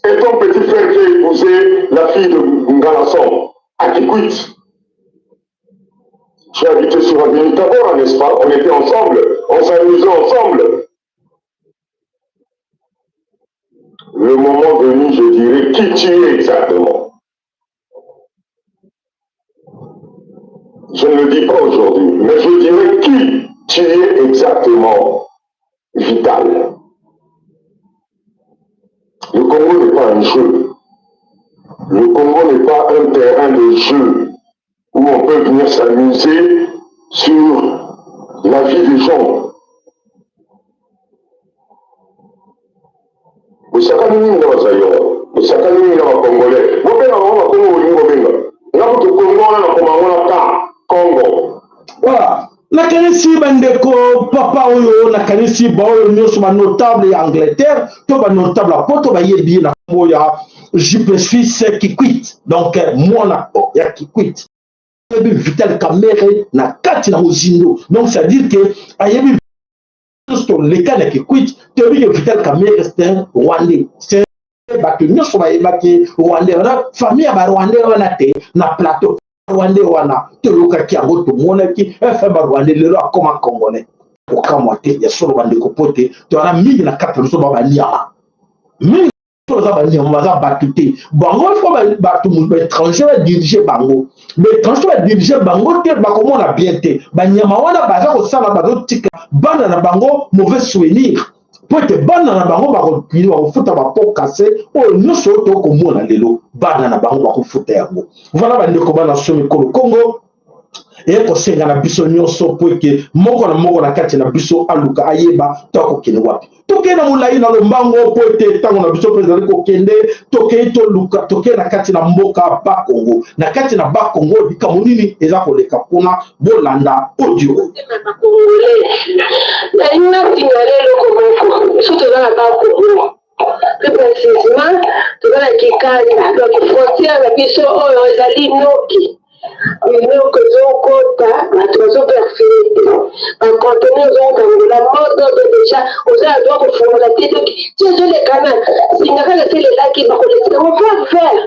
Et ton petit frère qui a épousé la fille de Ngalasson, à Kikwit. Tu habitais sur Avenue Tabora, n'est-ce pas? On était ensemble, on s'amusait ensemble. Le moment venu, je dirais qui tu es exactement. Je ne le dis pas aujourd'hui, mais je dirais qui tu es exactement, Vital. Le Congo n'est pas un jeu. Le Congo n'est pas un terrain de jeu où on peut venir s'amuser sur la la vie des gens. Vous savez, nous sommes Congolais. Vous pouvez avoir Congo. Voilà. La kanisi bandeko papa oyo na kanisi ba oyo nyoso ba notable ya Angleterre to ba notable a poto ba yebi na moya Jupe-Suisse qui quitte donc Monaco ya qui quitte yebi Vital Kamerhe na kati na Ozindo donc ça veut dire que ayebi sur le cas qui quitte te bi Vital Kamerhe c'est un Rwandais c'est bato nyoso ba yebaki Rwandais na famille ba Rwandais wana te na plateau Rwandais wana toluka ki yango tomonaki fm Rwandais lelo akoma Congolais okamwa te ya solo bandeko pote toana mingi na kati biso babaniama mingi toza baniama baza batu te bango fo batu étranger badirige bango étranger badirige bango te bakomona bien te baniama wana baza kosala bazotika bana na bango mauvais souvenir po ete bana na bango bakofuta bapo kase oyo nyonso oyo tokomona lelo bana na bango bakofuta yango vala bandeko bana so mikolo Congo ekosenga na biso nyonso po eke moko na moko na kati na biso aluka ayeba tokokende wapi tokende na molai na lombango po ete ntango na biso mpe ezali kokende tokei toluka tokei na kati na mboka bakongo na kati na bakongo likambo nini eza koleka mpona bolanda audio plus précisément toza na kikanya donc frontière na biso oyo ezali noki minoko ezokota bato bazoperfile te bacontene ozotambola modo deja oza na droit kofungola te donc ti ezolekana singaka na selelaki bakolekisa ofa faire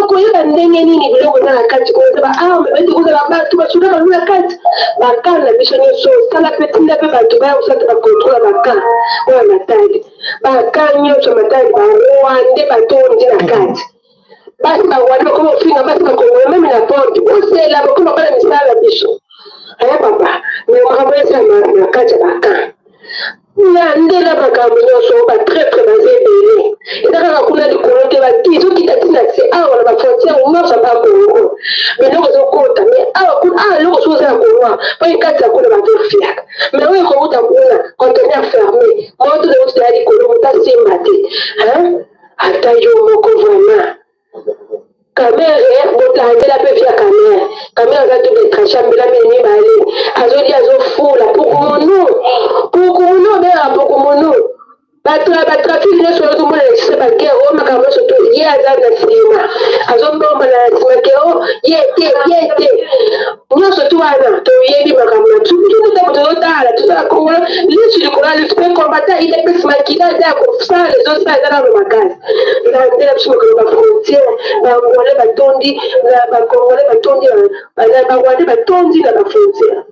okoyeba ndenge nini biloko eza na kati koza baarme beti kozala bato basula balu na kati bakana na biso nyonso osala mpe tinda mpe bato baya kosala bakontrola bakana oyo matali baka nyonso matali barwande batondi na kati basi barwande bakoma ofinga basi bakongola meme na porte osela bakoma bana misala biso aya papa me makambo esala na kati ya baka na ndela makambo nyonso batraître baza ebele eza kaka kuna likolo te bati ezokita ntina se awa na bafrontière nyonso ya bakongo biloko ezokota me awa eloko so oza ya konwa mpo kati ya kuna baverfiaka me oyo ekouta kuna conteneur fermé moto ezokita ya likolo moto asimba te ata yo moko vraiment kamere botanzela mpe via kamere aza to betracha mbelami mibale azoli azofula pukumono obengaka pukumono bato ya batrafike nyonso ozomona na sise bagere o makambo nyonso to ye aza na nsima azobomba na nsima ke o ye te nyonso to wana toyebi makambo na tututango tozotala tozala kongola lisu likolo ya lisu mpe kombata ile mpe simakila eza ya kosala ezosala eza nano makasi na ndela biso makolo bafrontière bangole batondi na bakongole batondi bangwande batondi na bafrontière.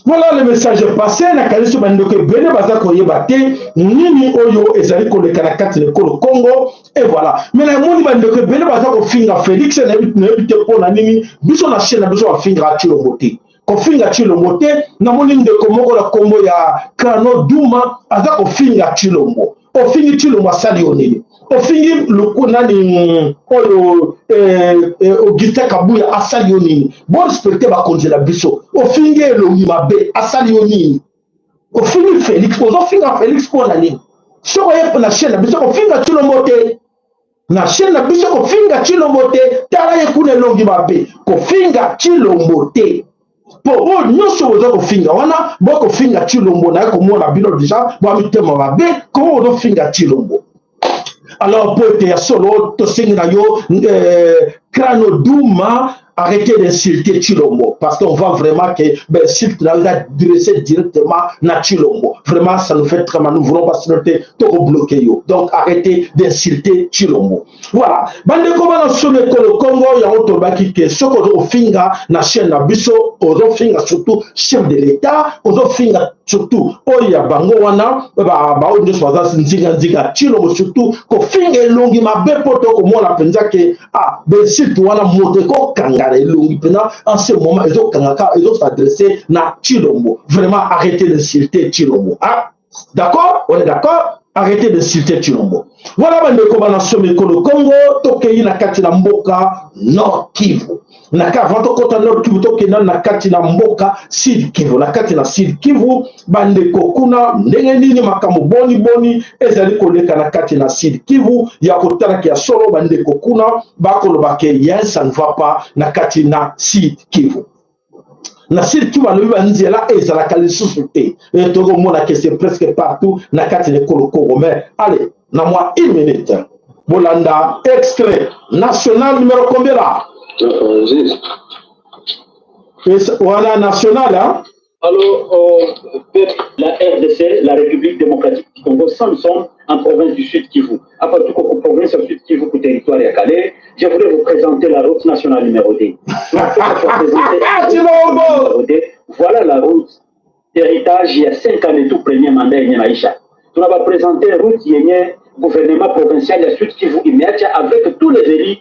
Voilà le message passé na kanisi bandoko bene baza koyeba te nini oyo ezali koleka na kati na Congo et voilà mais na moni bandoko bene baza kofinga Félix na ebite pona nini biso na chaîne biso bafinga Chilombo te kofinga Chilombo te na moni ndeko moko na kombo ya Krano Duma aza kofinga Chilombo ofingi Chilombo asali onini ofingi lukunani oyo Augustin Kabuya asali onini bon respecter bakonzela biso ofingi elongi mabe asali onini ofingi Félix ozofinga Félix pona nini soko ye na chaîne na biso kofinga Chilombo te na chaîne na biso kofinga Chilombo te tala ye kuna elongi mabe kofinga Chilombo te po oyo nyonso oza kofinga wana bokofinga Chilombo na ye komona bino deja boamitema mabe komo ozofinga Chilombo. Alors pour être solo tosengi na yo Krano Duma arrêtez d'insulter Chilombo parce qu'on voit vraiment que ben insulte là adressé directement na Chilombo vraiment ça nous fait très mal nous voulons pas se noter tout bloquer yo donc arrêtez d'insulter Chilombo voilà bande comme na sommet le Congo ya otobaki que ce qu'on finga na chaîne na biso ozo finga surtout chef de l'état ozo finga surtout oya bango wana ba ondo swaza nzinga Chilombo surtout ko finga longi mabe poto ko mona penza que ben insulte wana moto ko kanga en ce moment, ils ont s'adressé à Chilombo. Vraiment, arrêtez d'insulter Chilombo. Ah, d'accord? On est d'accord? Arrêtez d'insulter Chilombo. Voilà, on a sommé le Congo, Tokei na kati na mboka Nord Kivu. naka avant tokota Nord Kivu tokenda na kati na mboka Sud Kivu na kati na Sud Kivu bandeko kuna ndenge nini makambo boni ezali koleka na kati na Sud Kivu ya kotala ya solo bandeko kuna bakoloba ke yes ça ne va pas na kati na Sud Kivu na Sud Kivu alobi banzela ezalaka lisusu te tokomona ke c'est presque partout na kati na Kongo mais allez na moi 1 minute bolanda extrait national numéro combien là voilà national hein. Alors, la RDC, la République démocratique du Congo, nous sommes en province du Sud Kivu. À partir de la province du Sud Kivu, pour territoire à Calais, je voulais vous présenter la route nationale numéro 2. Voilà la route d'héritage, il y a 5 ans de tout premier mandat, il y a Maïcha. Nous avons présenté la route, il y a gouvernement provincial de Sud Kivu, avec tous les élus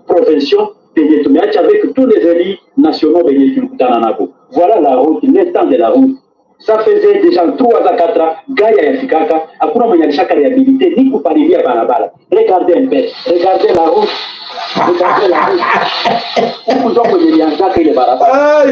provinciaux, avec tous les élus nationaux de Tananabo. Voilà la route, l'état de la route. Ça faisait déjà 3 à 4 ans, Gaïa et Fikaka, après on a chaque réhabilité, ni pour parier à Balabala. Regardez un peu, regardez la route. Regardez la route. Vous avez dit en ça que les Balabala.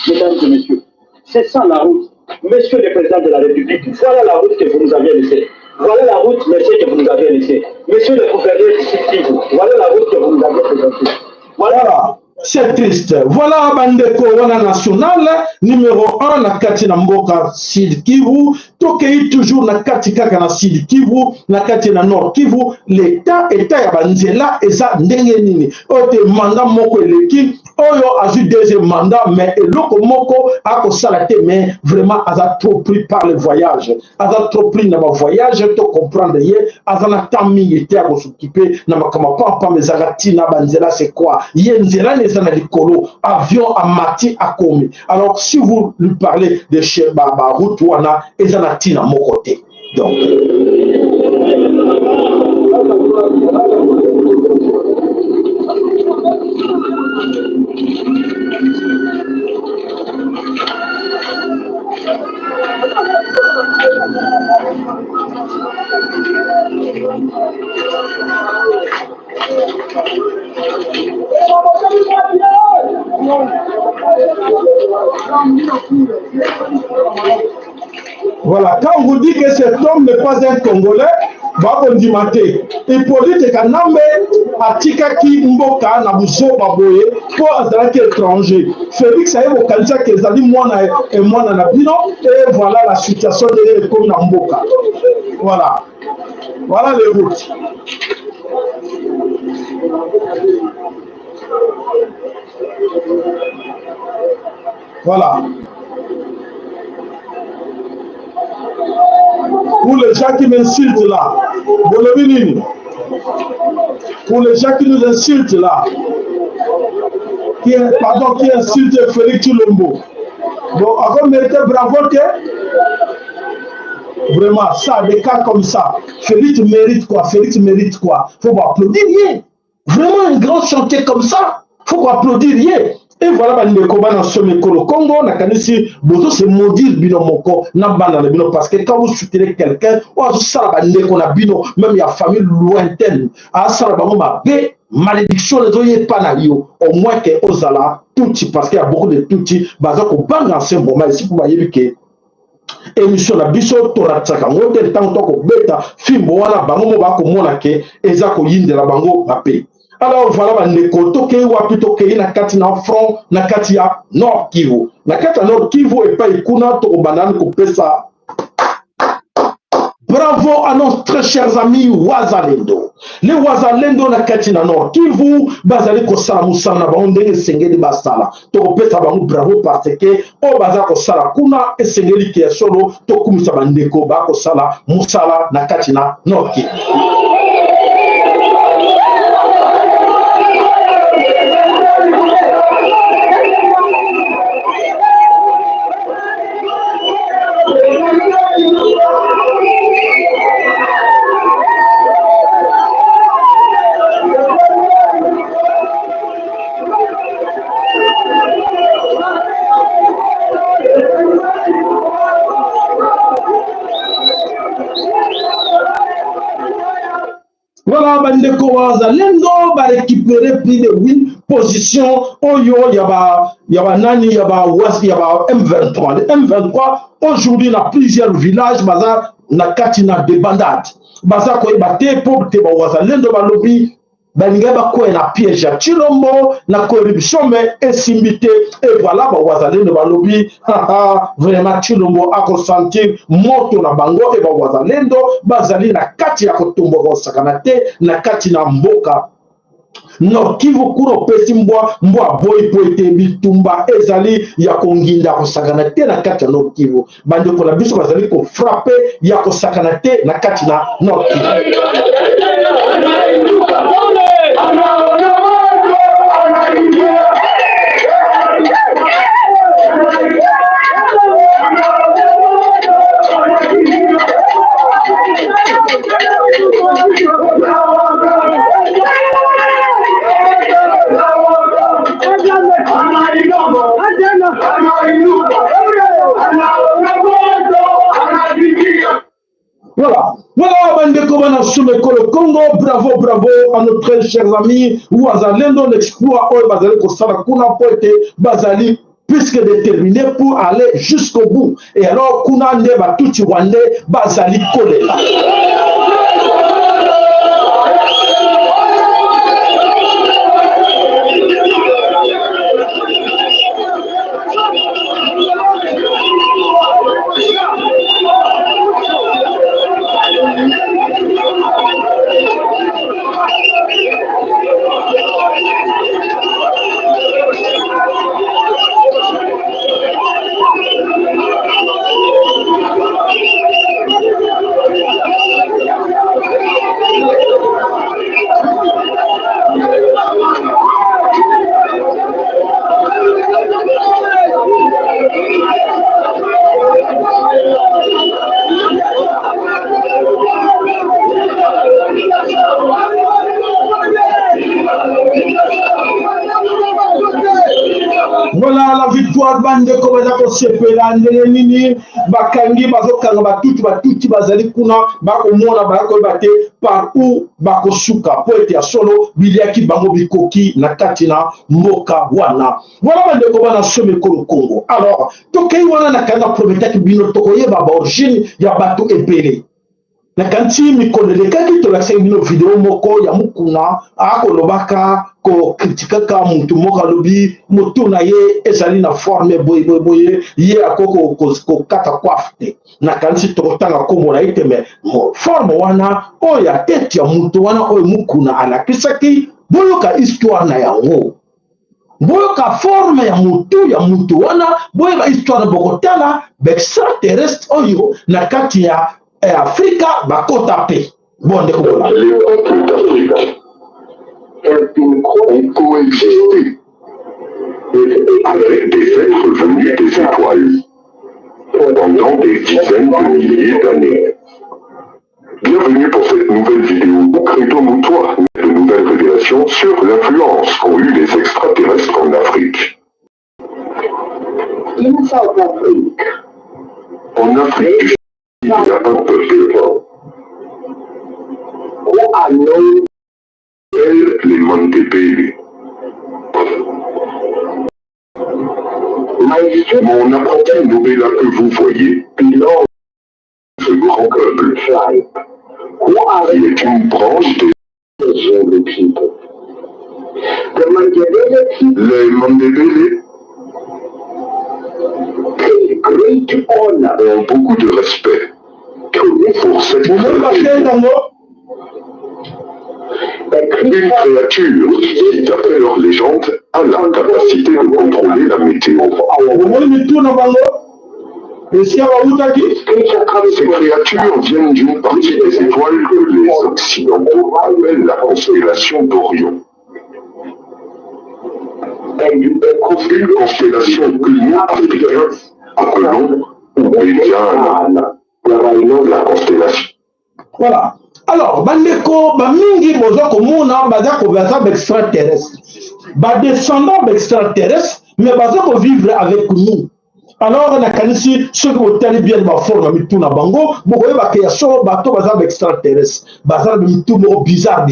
Mesdames et messieurs, c'est ça la route. Monsieur le Président de la République, voilà la route que vous nous avez laissée. Voilà la route, monsieur, que vous nous avez laissée. Monsieur le gouverneur du Sud, voilà la route que vous nous avez présentée. Voilà. C'est triste. Voilà bandeko wana national numéro 1 na kati na mboka Sud Kivu. Tokei toujours na kati kaka na Sud Kivu, na kati na Nord Kivu. L'état ya banzela eza ndenge nini. Ote mandat moko eleki, oyo azu deuxième mandat, mais eloko moko ako salate, mais vraiment aza trop pris par le voyage. Aza trop pris na ba voyage, to comprendre ye, aza na tami ete ako s'occuper na makama pampa mezagati na banzela c'est quoi? Yenzela na likolo avion à mati à komi. Alors si vous lui parlez de chez Baba route wana ezana tina mon côté. Donc voilà, quand on vous dit que cet homme n'est pas un Congolais, on dit maté. Hippolyte Kanambe atika ki mboka na buzoba boye pour azalaki étranger. Félix aye bokanisa ke ezali mwana et mwana na bino et voilà la situation de comme na mboka. Voilà. Voilà les routes. Voilà. Pour les gens qui m'insultent là, pour les gens qui nous insultent là, qui insultent Félix Tshilombo, bon, encore mérité bravo que vraiment ça, des cas comme ça, Félix mérite quoi, faut applaudir rien. Vraiment un grand chantier comme ça, faut applaudir rien. Et voilà, bandeko bana somme kolo Congo na kanisi bozo se maudire bino moko na bana na bino parce que quand vous soutenez quelqu'un, ou ça bandeko na bino même il y a famille lointaine, à ça bango ma bé malédiction les oye pas na yo au moins que ozala touti parce qu'il y a beaucoup de touti baza ko banga en ce moment ici pour voyez que émission na biso tora tsaka ngote tant ko beta fimbo wana bango mo ba ko mona ke eza ko yindela bango bape. Alors voilà, bandeko tokei wapi tokei na kati na front na kati ya Nord Kivu. Na kati ya Nord Kivu et pas ikuna to banane ko pesa. Bravo à nos très chers amis Wazalendo. Les Wazalendo na kati na Nord Kivu bazali ko sala musana ba ndenge sengeli basala. To pesa ba bravo parce que o baza ko sala kuna esengeli ke solo to kumisa bandeko ba ko sala musala na kati na Nord Kivu. Voilà, bandeko Wazalendo va récupérer plus de position oyo yaba nani yaba M23. Le M23 aujourd'hui na plusieurs villages baza na kati na débandade. Baza ko ibate pour te ba wazalendo balobi balinga bakoye na piège ya Chilombo na corruption mais esimbité et voilà ba wazalendo balobi vraiment Chilombo a ressentir moto na bango et ba wazalendo bazali na kati ya kotumbo ko sakanate na kati na mboka Nord Kivu kuro pesi mbwa boy po ete bitumba ezali ya konginda ko sakanate na kati ya Nord Kivu bande ko na biso bazali ko frapper ya ko sakanate na kati na Nord Kivu. Voilà, Bandeko Bana Soumeko le Congo, bravo à nos très chers amis, Ouazalendo, l'exploit, Bazali Kosala Kuna Poete, Bazali, puisque déterminé pour aller jusqu'au bout. Et alors, Kuna Neba Tuti Wande, Bazali Kolela. Voilà la victoire bande ko bazako sepela nini bakangi bazokanga batuti bazali kuna bakomona bako bate par où bako suka po ete ya solo biliaki bango bikoki na kati na mboka wana. Voilà bande ko bana Soumeko le Congo. Alors tokei wana na kana prometaki bino tokoyeba ba origine ya bato ebele. Na kanti mikolelekaki tolakisa bino video moko ya mukuna akolobaka ko kritikaka mutu moko alobi mutu na ye ezali na forme boye ye akoko ko kata kwafte na kanti tokotanga kombo na ite me forme wana oya tete ya mutu wana oyo mukuna alakisaki boyoka histoire na yango boyoka forme ya mutu wana boyoka histoire bokotala extraterrestre oyo na kati ya Afrique, bakota pe. Bon, les peuples d'Afrique ont coexisté avec des êtres venus des étoiles pendant des dizaines de milliers d'années. Bienvenue pour cette nouvelle vidéo où Credo toi de nouvelles révélations sur l'influence qu'ont eu les extraterrestres en Afrique. En Afrique du il y a un peuple les Mandébélé. Mon apprenti Nobela que vous voyez, ce grand peuple, qui est une branche les Mandébélé ont beaucoup de respect pour cette créature. Une créature qui, d'après leur légende, a la capacité de contrôler la météo. Ces créatures viennent d'une partie des étoiles que les Occidentaux appellent la constellation d'Orion. Une constellation que nous, Africains, appelons Ouédiana, la constellation. Voilà. Alors, bandeko, bamingi bozo komona baza ko baza extraterrestre. Ba descendants extraterrestres, mais baza ko vivre avec nous. Alors, on a kanisi ceux qui ont tellement bien ma forme mitu na bango, bokoye ba ke ya solo bato baza extraterrestre. Baza mitu mo bizarre.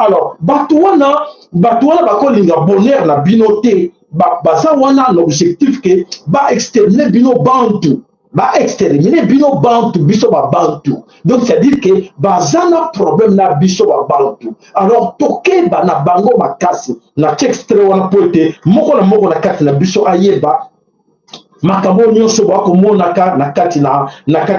Alors, batuana bakolinga bonheur na binote, baza wana l'objectif que ba exterminer bino bantu. Ba exterminer bino bantu, biso ba bantu. Donc, c'est-à-dire que baza na problème na biso ba bantu. Alors, toke ba na bango makasi, na textre wana poete, moko na kati na biso ayeba, makambo nyonso bakomonaka na kati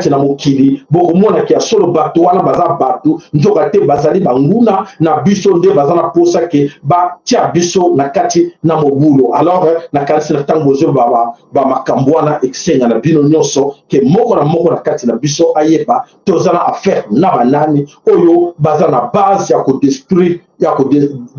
na mokili bokomonaki ya solo bato wana baza bato nzoka te bazali banguna na biso nde baza na posa ke batia biso na kati na mobulo. Alors na kanisi na ntango bozo ba makambo wana esenga na bino nyonso ke moko na kati na biso ayeba toza na affaire na banani oyo baza na base ya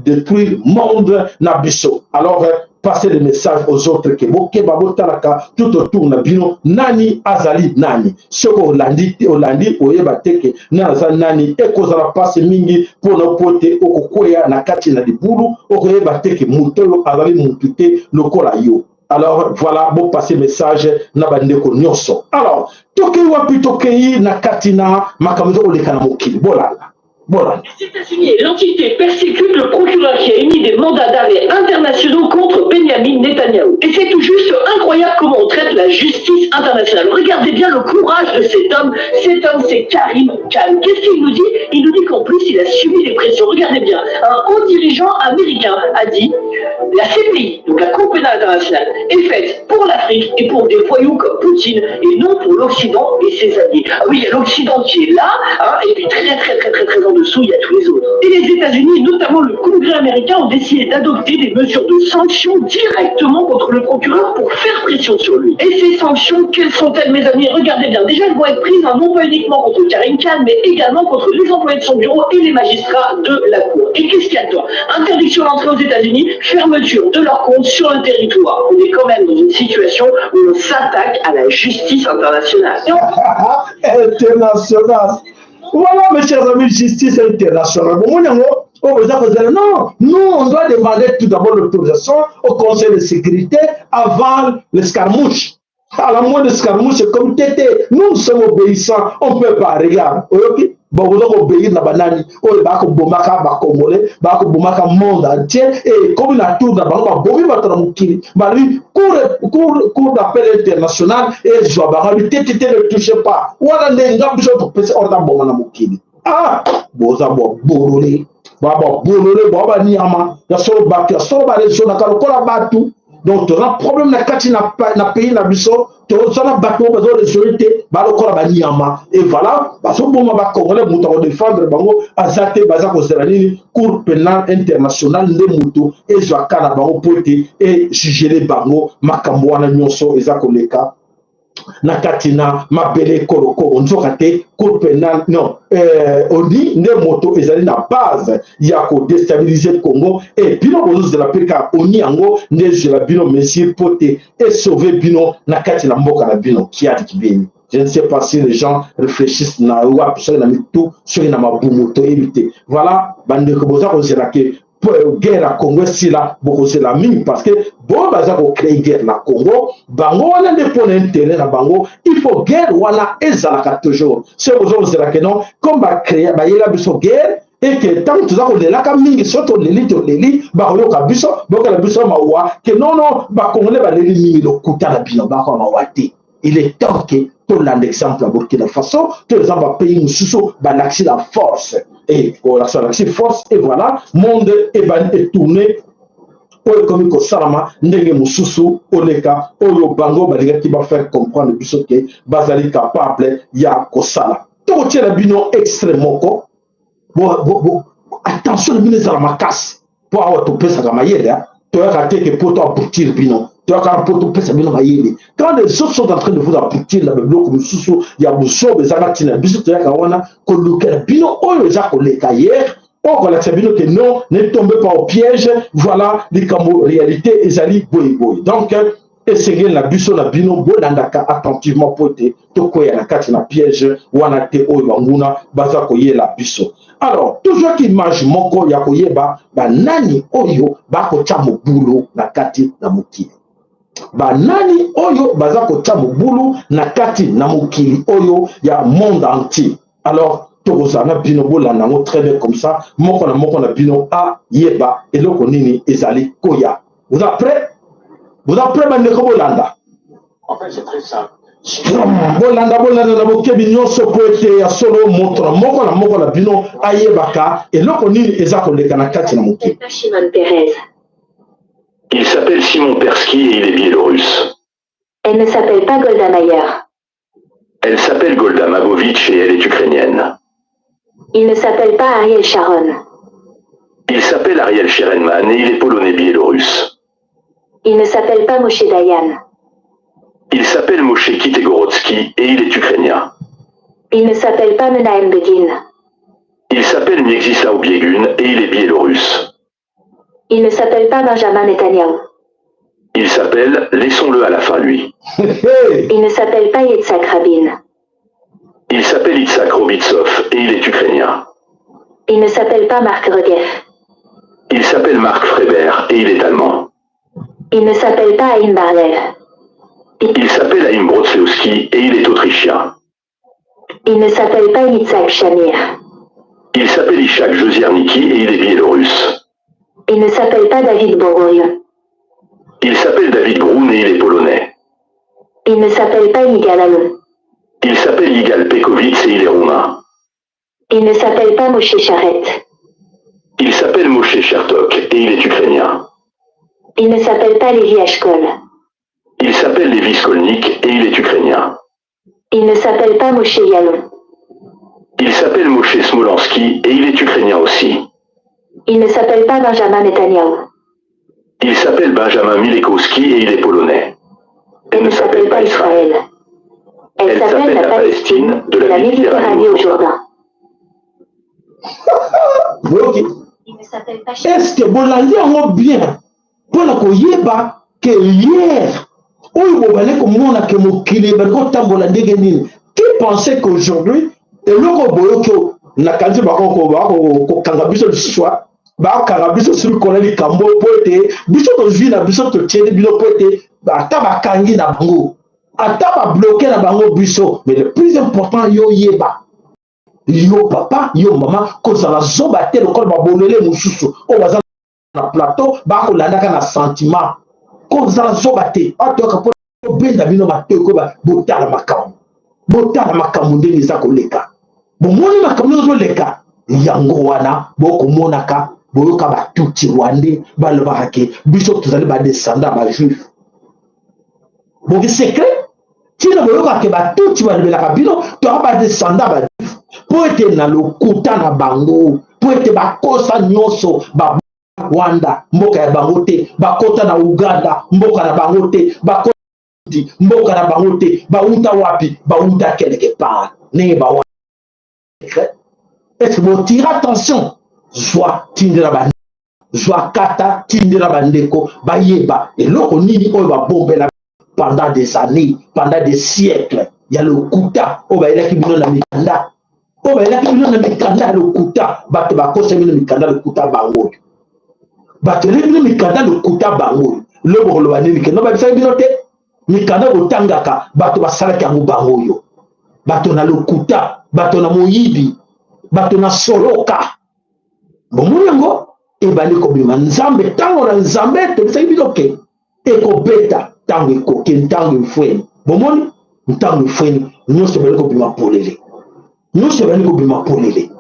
détruire monde na biso. Alors passer le message aux autres que bokeba botalaka tout autour na bino nani azali nani soko olandi oyeba teke naza nani ekozala passe mingi pona pote okokwea na kati na libulu okoyeba teke muto azali mutu te lokola yo. Alors voilà, bon passer message na bandeko nyonso. Alors tokei wapi tokei na kati na makambo oleka na mokili bolala. Voilà. Les États-Unis, l'entité persécute le procureur qui a émis des mandats d'arrêt internationaux contre Benjamin Netanyahou. Et c'est tout juste incroyable comment on traite la justice internationale. Regardez bien le courage de cet homme. Cet homme, c'est Karim Khan. Qu'est-ce qu'il nous dit? Il nous dit qu'en plus, il a subi des pressions. Regardez bien, un haut dirigeant américain a dit la CPI, donc la Cour pénale internationale, est faite pour l'Afrique et pour des voyous comme Poutine et non pour l'Occident et ses alliés. Ah oui, il y a l'Occident qui est là, hein, et puis très en dessous, il y a tous les autres. Et les États-Unis, et notamment le Congrès américain, ont décidé d'adopter des mesures de sanctions directement contre le procureur pour faire pression sur lui. Et ces sanctions, quelles sont-elles, mes amis? Regardez bien. Déjà, elles vont être prises non pas uniquement contre Karim Khan, mais également contre les employés de son bureau et les magistrats de la Cour. Et qu'est-ce qu'il y a dedans? Interdiction d'entrée aux États-Unis, fermeture de leurs comptes sur le territoire. On est quand même dans une situation où on s'attaque à la justice internationale. Internationale. Voilà, mes chers amis, justice internationale. Non, nous, on doit demander tout d'abord l'autorisation au Conseil de sécurité avant l'escarmouche. À la moindre escarmouche, comme tété, nous sommes obéissants, on ne peut pas, regarde. Okay? Bon, vous allez obéir na banani, oh, bako bomaka ba congolais, bako bomaka monde entier, et comme la tour na bango, bobi ba tramukiri, ba lui cour d'appel international, et je vais tété ne touchez pas. Voilà les gars qui sont passés hors d'un bon na mukiri. Ah, boza bo bololé, baba niama, ya solo baki, ya solo ba les na kalokola batu. Donc, tu as un problème na kati na pays na biso, tu as un bateau besoin de sécurité, balokola banyama. Et voilà, parce que bon ma congolais muto défendre bango azate bazako zeranini cour pénale internationale de muto et zwaka na bango pote et juger bango makambo wana nyonso ezakoleka na katina mabele koloko onzoka te cour pénale non odi ne moto ezali na base ya ko déstabiliser Congo et bino bozo de la peka oni yango ne je la bino mesure pote et sauver bino na katina mboka na bino qui a kibeni. Je ne sais pas si les gens réfléchissent na wa sur na mitu sur na mabumoto éviter. Voilà bande ko boza ko zerake guerre à Congo si là beaucoup c'est la mine parce que bon baza ko créer guerre na Congo bango wana de pour intérêt na bango il faut guerre wana ezalaka toujours c'est besoin c'est là que non comme ba créer ba yela biso guerre et que tant que ça la mingi soto leli ba yo ka biso donc la biso mawa que non ba congolais ba leli mingi lo kuta la bino ba ko mawati. Il est temps que tout l'exemple à Burkina Faso, tous les gens pays sous l'accès la force et l'accès force et voilà, monde est tourné au économique au Salama, ndenge mususu oleka oyo bango baliga qui va faire comprendre biso que bazali capable ya kosala. To tient la bino extrêmement ko. Bon attention bino za la makasi. Pour avoir to pesa kama yele, to rater que pour toi aboutir bino. Quand les autres sont en train de vous aboutir dans le bloc comme sous il y a besoin de zanatina biso to yakawana ko lukela bino oyo za ko leka hier on collecte bino que non ne tombez pas au piège voilà les cambo réalité ezali boy donc essayez la biso na bino bolandaka attentivement pote to ko ya na kati na piège wana te oyo banguna baza ko yela biso. Alors toujours qu'image moko ya koyeba ba nani oyo ba ko tia mobulu na kati na mokili. Banani oyo baza kotia mobulu na kati na mokili oyo ya monde entier. Alors tokozana bino bolanda ngo très bien comme ça moko na bino a yeba eloko nini ezali koya. Vous êtes prêts? Vous êtes prêts bandeko bolanda? En fait, c'est très simple. bolanda na bokebi nyonso po ete ya solo moto na moko na bino ayebaka eloko nini eza koleka na kati na mokili. Il s'appelle Simon Persky et il est biélorusse. Elle ne s'appelle pas Golda Meir. Elle s'appelle Golda Mavovitch et elle est ukrainienne. Il ne s'appelle pas Ariel Sharon. Il s'appelle Ariel Sherenman et il est polonais biélorusse. Il ne s'appelle pas Moshe Dayan. Il s'appelle Moshe Kitegorodsky et il est ukrainien. Il ne s'appelle pas Menahem Begin. Il s'appelle Mieczysław Biegun et il est biélorusse. Il ne s'appelle pas Benjamin Netanyahu. Il s'appelle, laissons-le à la fin lui. Il ne s'appelle pas Yitzhak Rabin. Il s'appelle Itzhak Robitsov et il est ukrainien. Il ne s'appelle pas Marc Regev. Il s'appelle Marc Freiber et il est allemand. Il ne s'appelle pas Haïm Barlev. Il s'appelle Haïm Brodsky et il est autrichien. Il ne s'appelle pas Yitzhak Shamir. Il s'appelle Ishak Josierniki et il est biélorusse. Il ne s'appelle pas David Boroyon. Il s'appelle David Brun et il est polonais. Il ne s'appelle pas Yigal Allon. Il s'appelle Yigal Pekovitz et il est roumain. Il ne s'appelle pas Moshe Charet. Il s'appelle Moshe Chertok et il est ukrainien. Il ne s'appelle pas Lévi Ashkol. Il s'appelle Lévi Skolnik et il est ukrainien. Il ne s'appelle pas Moshe Yalon. Il s'appelle Moshe Smolansky et il est ukrainien aussi. Il ne s'appelle pas Benjamin Netanyahu. Il s'appelle Benjamin Milekowski et il est polonais. Elle ne s'appelle pas Israël. Elle s'appelle la Palestine de la Méditerranée au Jourdain. Il ne s'appelle pas Chine. Est-ce que bolandi yango bien mpona koyeba ke hier oyo bobale komona ke mokili bali kotambola ndenge nini? Qui pensait qu'aujourd'hui eloko boyoki nakanisi bakokokanga biso lisusu bakanga biso soki kona likambo po ete biso tozwi na biso totieni bino po ete ata bakangi na bango ata babloke na bango biso. Mais le plus important yo yeba yo papa yo mama kozala zoba te lokola babolele mosusu oyo baza na plateau bakolandaka na sentiment kozala zoba te atoyoka mpo benda bino matoi koyeba botala makambo ndenge eza koleka. bomoni makambo ndenge ezoleka yango wana bokomonaka boyoka batuti rwande balobaka ke biso tozali badescenda bajuif boki secret tina boyoka ke batuti balobelaka bino toyaka badescenda bajuif po ete na lokuta na bango po ete bakosa nyonso Rwanda mboka ya bango te, bakota na Uganda mboka na bango te, bakota mboka na bango te, bauta wapi, bauta quelque part ne ba wa. Est-ce que vous tirez attention? Soit tindera ba, soit kata tindera bandeko bayeba eloko nini oyo ba bombela pendant des années, pendant des siècles. Il y a le kuta o ba elaki bino na mikanda. O ba elaki bino na mikanda le kuta, bato bakosa bino mikanda le kuta bango. Bato elaki bino mikanda le kuta bango. Le bolo banini ke no ba bisa bino te. Mikanda otangaka bato basalaki yango bango yo. Bato na le kuta, bato na moyibi, bato na soloka. Bomoni yango ebali kobima nzambe tango na nzambe te bisa bino ke ekobeta tango ekoke ntango mfweni. Bomoni ntango mfweni nyonso bali kobima polele. Nyonso bali kobima polele.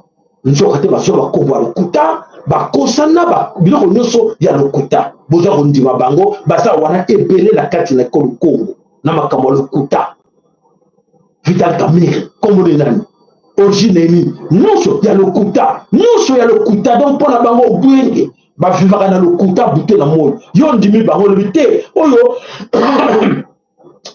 Nzoka te bazo bakoba lokuta bakosana ba biloko nyonso ya lokuta. Boza kondima bango baza wana ebele la kati na ekolo Kongo na makambo lokuta. Vital Kamerhe kombo de nani origine ni nyonso ya lokuta, nyonso ya lokuta donc pona bango bwenge ba vivaka na lokuta buté na moyo yo ndimi bango lebite oyo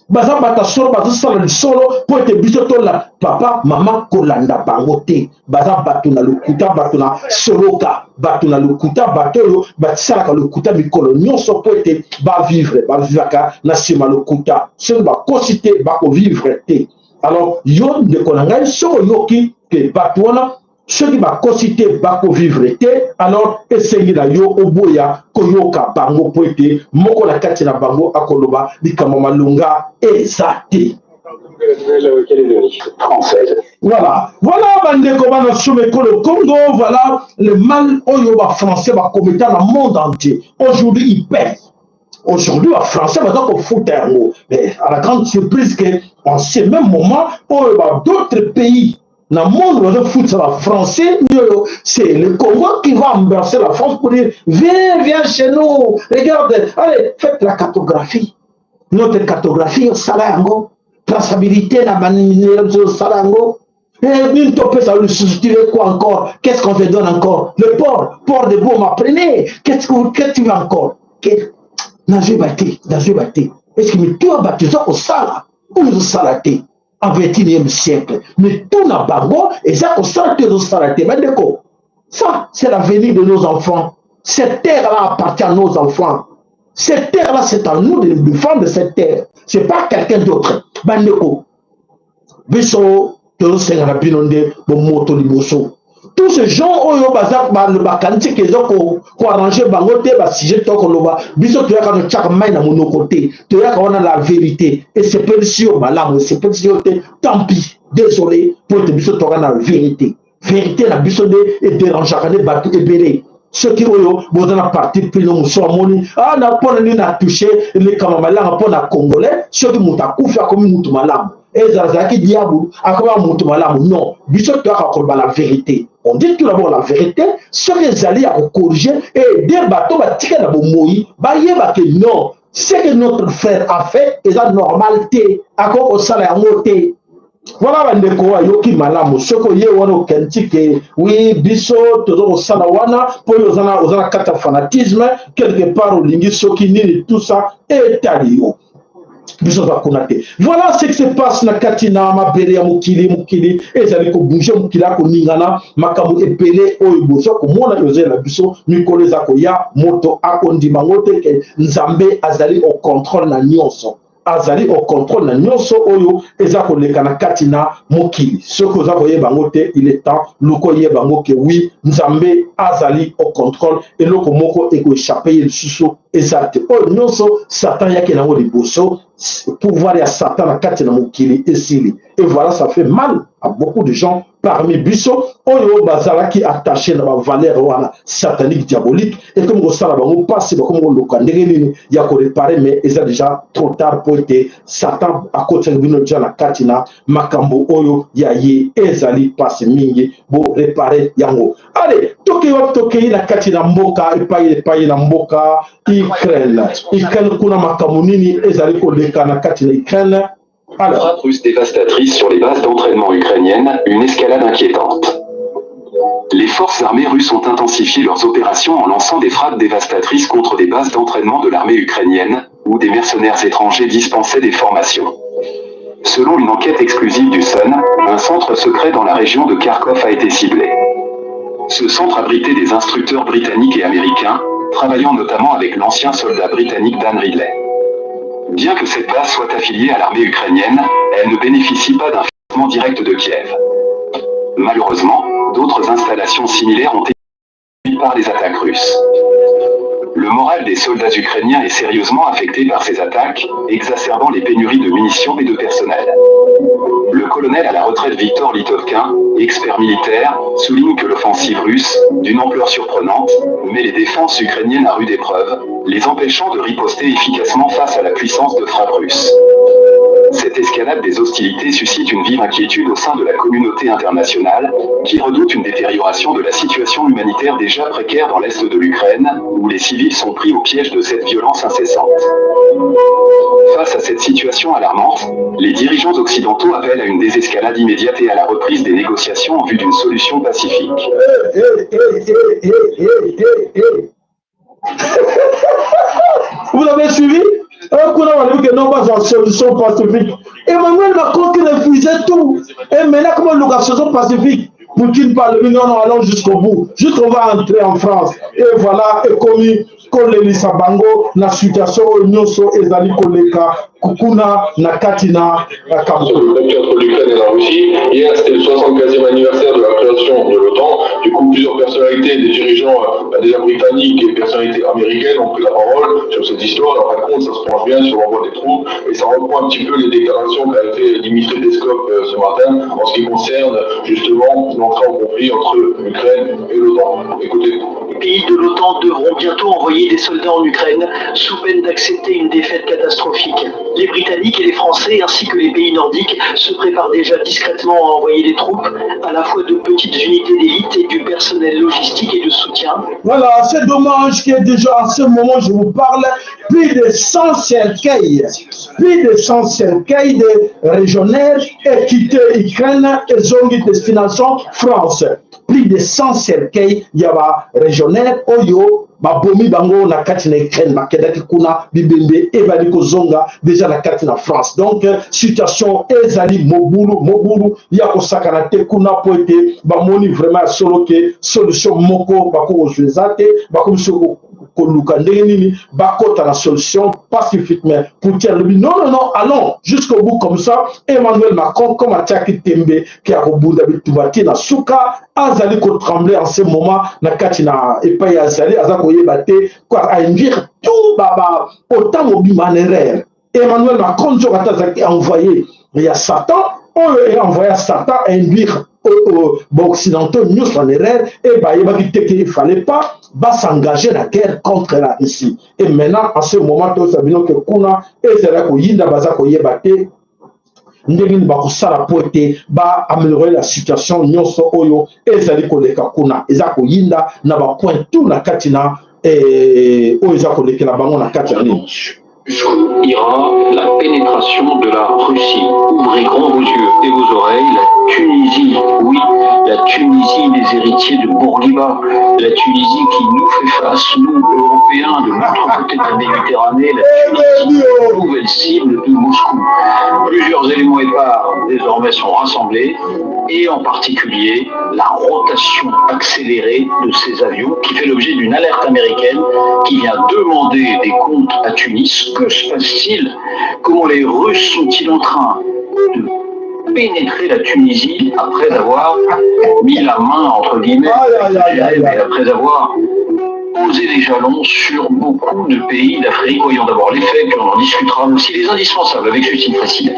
baza bata solo baza sala solo po ete biso tola papa mama kolanda bango te baza bato na lokuta bato na soloka bato na lokuta bato oyo batisalaka lokuta mikolo nyonso po ete bavivaka na nsima lokuta soki bakosi te bakovivre te. Alors yo ndeko na ngai soko yoki ke bato wana soki bakosi te bakovivre te alors esengi na yo oboya koyoka bango po ete moko na kati na bango akoloba likambo malunga eza te. française. Voilà, le Congo, voilà le mal au français va commettre dans le monde entier. Aujourd'hui, il paye. Aujourd'hui, les Français vont foutre un mot. Mais à la grande surprise qu'en ce même moment, d'autres pays dans le monde vont foutre ça, les Français, c'est le Congo qui va embrasser la France pour dire viens chez nous, regardez, allez, faites la cartographie. Notre cartographie, Salango, traçabilité, la manière de Salango. Et ça lui substituer quoi encore? Qu'est-ce qu'on te donne encore? Le port de Boma, prenez. Qu'est-ce que tu veux encore? Est-ce que tu as battu ça au Sala? Où nous salaté en 21e siècle? Mais tout n'a pas bon, et ça au Sala, nous salaté. Mais d'accord, ça, c'est l'avenir de nos enfants. Cette terre-là appartient à nos enfants. Cette terre-là, c'est à nous de défendre cette terre. Ce n'est pas quelqu'un d'autre. Bandeko. Biso. Tous ces gens ont le bakanti qui ont arrangé le sujet de la vérité. Et c'est tant pis, désolé pour te la vérité. Vérité, la est dérangeante, ceux qui ont la partie plus longue, n'a pas touché les Kamamalang, n'a pas Congolais, ceux qui ont comme Moutomalam. Et Zazaki Diabou, non, la vérité. On dit tout d'abord la vérité, ce que les alliés ont corrigé et des bateaux non, ce que notre frère a fait est la normalité. Au salaire monté. Voilà bandeko yoki malamu soko ye wana kentike oui biso todo osala wana po ozana kata fanatisme quelque part au lingi soki nini tout ça et talio. Voilà ce qui se passe na katina mabele ya mukili ezali ko bouger mukila ko ningana makamu epele oyo boso ko mona yozela biso mikolo za ko ya moto akondima ngote ke nzambe azali au contrôle na nyonso. Azali au contrôle na nyonso oyo eza koleka na katina mokili soko za koyeba ngote il est temps loko yeba ngoke oui nzambe azali au contrôle et loko moko eko échapper le suso ezate oyo nyonso satan yake na ngoli boso pouvoir ya satan na katina mokili esili et voilà ça fait mal à beaucoup de gens parmi biso oyo bazala qui attaché na ba valeur wana satanique diabolique et comme go sala bango passe comme go loka ndenge nini ya ko réparer mais eza déjà trop tard pour être satan à côté de bino déjà na katina makambo oyo ya ye ezali passe mingi bo réparer yango allez toke na katina mboka epai na mboka Ukraine kuna makambo nini ezali ko leka na katina Ukraine. Frappe russe dévastatrice sur les bases d'entraînement ukrainiennes, une escalade inquiétante. Les forces armées russes ont intensifié leurs opérations en lançant des frappes dévastatrices contre des bases d'entraînement de l'armée ukrainienne, où des mercenaires étrangers dispensaient des formations. Selon une enquête exclusive du Sun, un centre secret dans la région de Kharkov a été ciblé. Ce centre abritait des instructeurs britanniques et américains, travaillant notamment avec l'ancien soldat britannique Dan Ridley. Bien que cette base soit affiliée à l'armée ukrainienne, elle ne bénéficie pas d'un financement direct de Kiev. Malheureusement, d'autres installations similaires ont été détruites par les attaques russes. Le moral des soldats ukrainiens est sérieusement affecté par ces attaques, exacerbant les pénuries de munitions et de personnel. Le colonel à la retraite Victor Litovkin, expert militaire, souligne que l'offensive russe, d'une ampleur surprenante, met les défenses ukrainiennes à rude épreuve, les empêchant de riposter efficacement face à la puissance de frappe russe. Cette escalade des hostilités suscite une vive inquiétude au sein de la communauté internationale, qui redoute une détérioration de la situation humanitaire déjà précaire dans l'est de l'Ukraine, où les civils sont pris au piège de cette violence incessante. Face à cette situation alarmante, les dirigeants occidentaux appellent à une désescalade immédiate et à la reprise des négociations en vue d'une solution pacifique. Vous avez suivi? On a dit que non, pas en solution pacifique. Emmanuel Macron qui refusait tout. Et maintenant, comment la solution pacifique? Poutine parle, non, allons jusqu'au bout. Jusqu'on va entrer en France. Et voilà, et commis kolelisa bango na situation nyonso ezali koleka kukuna na katina Kaboul. Entre l'Ukraine et la Russie. Hier, c'était le 75e anniversaire de la création de l'OTAN. Du coup, plusieurs personnalités, des dirigeants déjà britanniques et personnalités américaines ont pris la parole sur cette histoire. Alors, par contre, ça se penche bien sur l'envoi des troupes et ça reprend un petit peu les déclarations qu'a fait Dimitri Peskov ce matin en ce qui concerne justement l'entrée en conflit entre l'Ukraine et l'OTAN. Écoutez. Les pays de l'OTAN devront bientôt envoyer des soldats en Ukraine sous peine d'accepter une défaite catastrophique. Les Britanniques et les Français ainsi que les pays nordiques se préparent déjà discrètement à envoyer des troupes, à la fois de petites unités d'élite et du personnel logistique et de soutien. Voilà, c'est dommage que déjà à ce moment je vous parle, plus de 100 cercueils de régionnaires et quitté l'Ukraine et zone de destination France. Plus de 100 cercueils, il y a régionnaires, Oyo, Babomi Bango, na Katina Ukraine, Makedaki Kuna, Bibembe, Evaliko Zonga, déjà la Katina France. Donc, situation Ezali, Mobulu, Yako Sakanate, Kuna Poete, Bamoni vraiment solo que solution Moko, Bako Ojuzate, Bako Soko. Bakota la solution pacifiquement pour dire non, allons jusqu'au bout comme ça. Emmanuel Macron, comme à Tchaki Tembe, qui a au bout d'habitude na Souka, Azali ko trembler en ce moment, na Katina et pas Azali, Azakoye Bate, quoi, à induire tout baba, autant au bimanéraire. Emmanuel Macron, je a envoyé, il y a Satan, on a envoyé Satan à induire occidentaux, nous sommes erreurs, et il ne fallait pas s'engager la guerre contre la Russie. Et maintenant, en ce moment, nous savons que Kuna et Zerakoyinda Bazakoyebate, ndenge bakosala po ete améliorer la situation nyonso oyo ezali koleka kuna eza koyinda na bapoint tout na kati na oyo eza kolekela bango na kati ya nini. Jusqu'où ira la pénétration de la Russie? Ouvrez grand vos yeux et vos oreilles. La Tunisie, oui, la Tunisie des héritiers de Bourguiba, la Tunisie qui nous fait face, nous, Européens, de l'autre côté de la Méditerranée, la Tunisie, nouvelle cible de Moscou. Plusieurs éléments épars désormais sont rassemblés, et en particulier la rotation accélérée de ces avions qui fait l'objet d'une alerte américaine qui vient demander des comptes à Tunis. Que se passe-t-il? Comment les Russes sont-ils en train de pénétrer la Tunisie après avoir mis la main, entre guillemets, mais après avoir posé des jalons sur beaucoup de pays d'Afrique? Voyons d'abord les faits, puis on en discutera, mais aussi les indispensables avec Justine Fresside.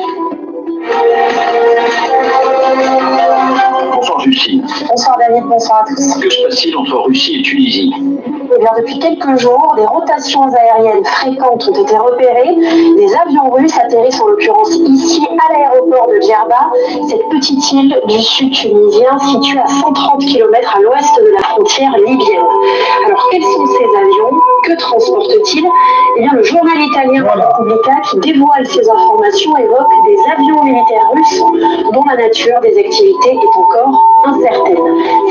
Bonsoir Justine. Bonsoir David, bonsoir à tous. Que se passe-t-il entre Russie et Tunisie? Eh bien, depuis quelques jours, des rotations aériennes fréquentes ont été repérées. Des avions russes atterrissent en l'occurrence ici à l'aéroport de Djerba, cette petite île du sud tunisien située à 130 km à l'ouest de la frontière libyenne. Alors, quels sont ces avions? Que transportent-ils? Eh bien, le journal italien La Repubblica, qui dévoile ces informations, évoque des avions militaires russes dont la nature des activités est encore incertaine.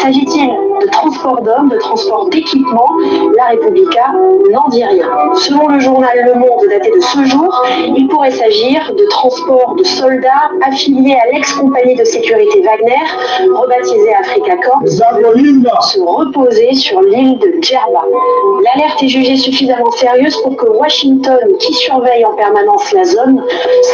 S'agit-il de transport d'hommes, de transport d'équipements? La Repubblica n'en dit rien. Selon le journal Le Monde daté de ce jour, il pourrait s'agir de transport de soldats affiliés à l'ex-compagnie de sécurité Wagner, rebaptisée Africa Corps, se reposer sur l'île de Djerba. L'alerte est jugée suffisamment sérieuse pour que Washington, qui surveille en permanence la zone,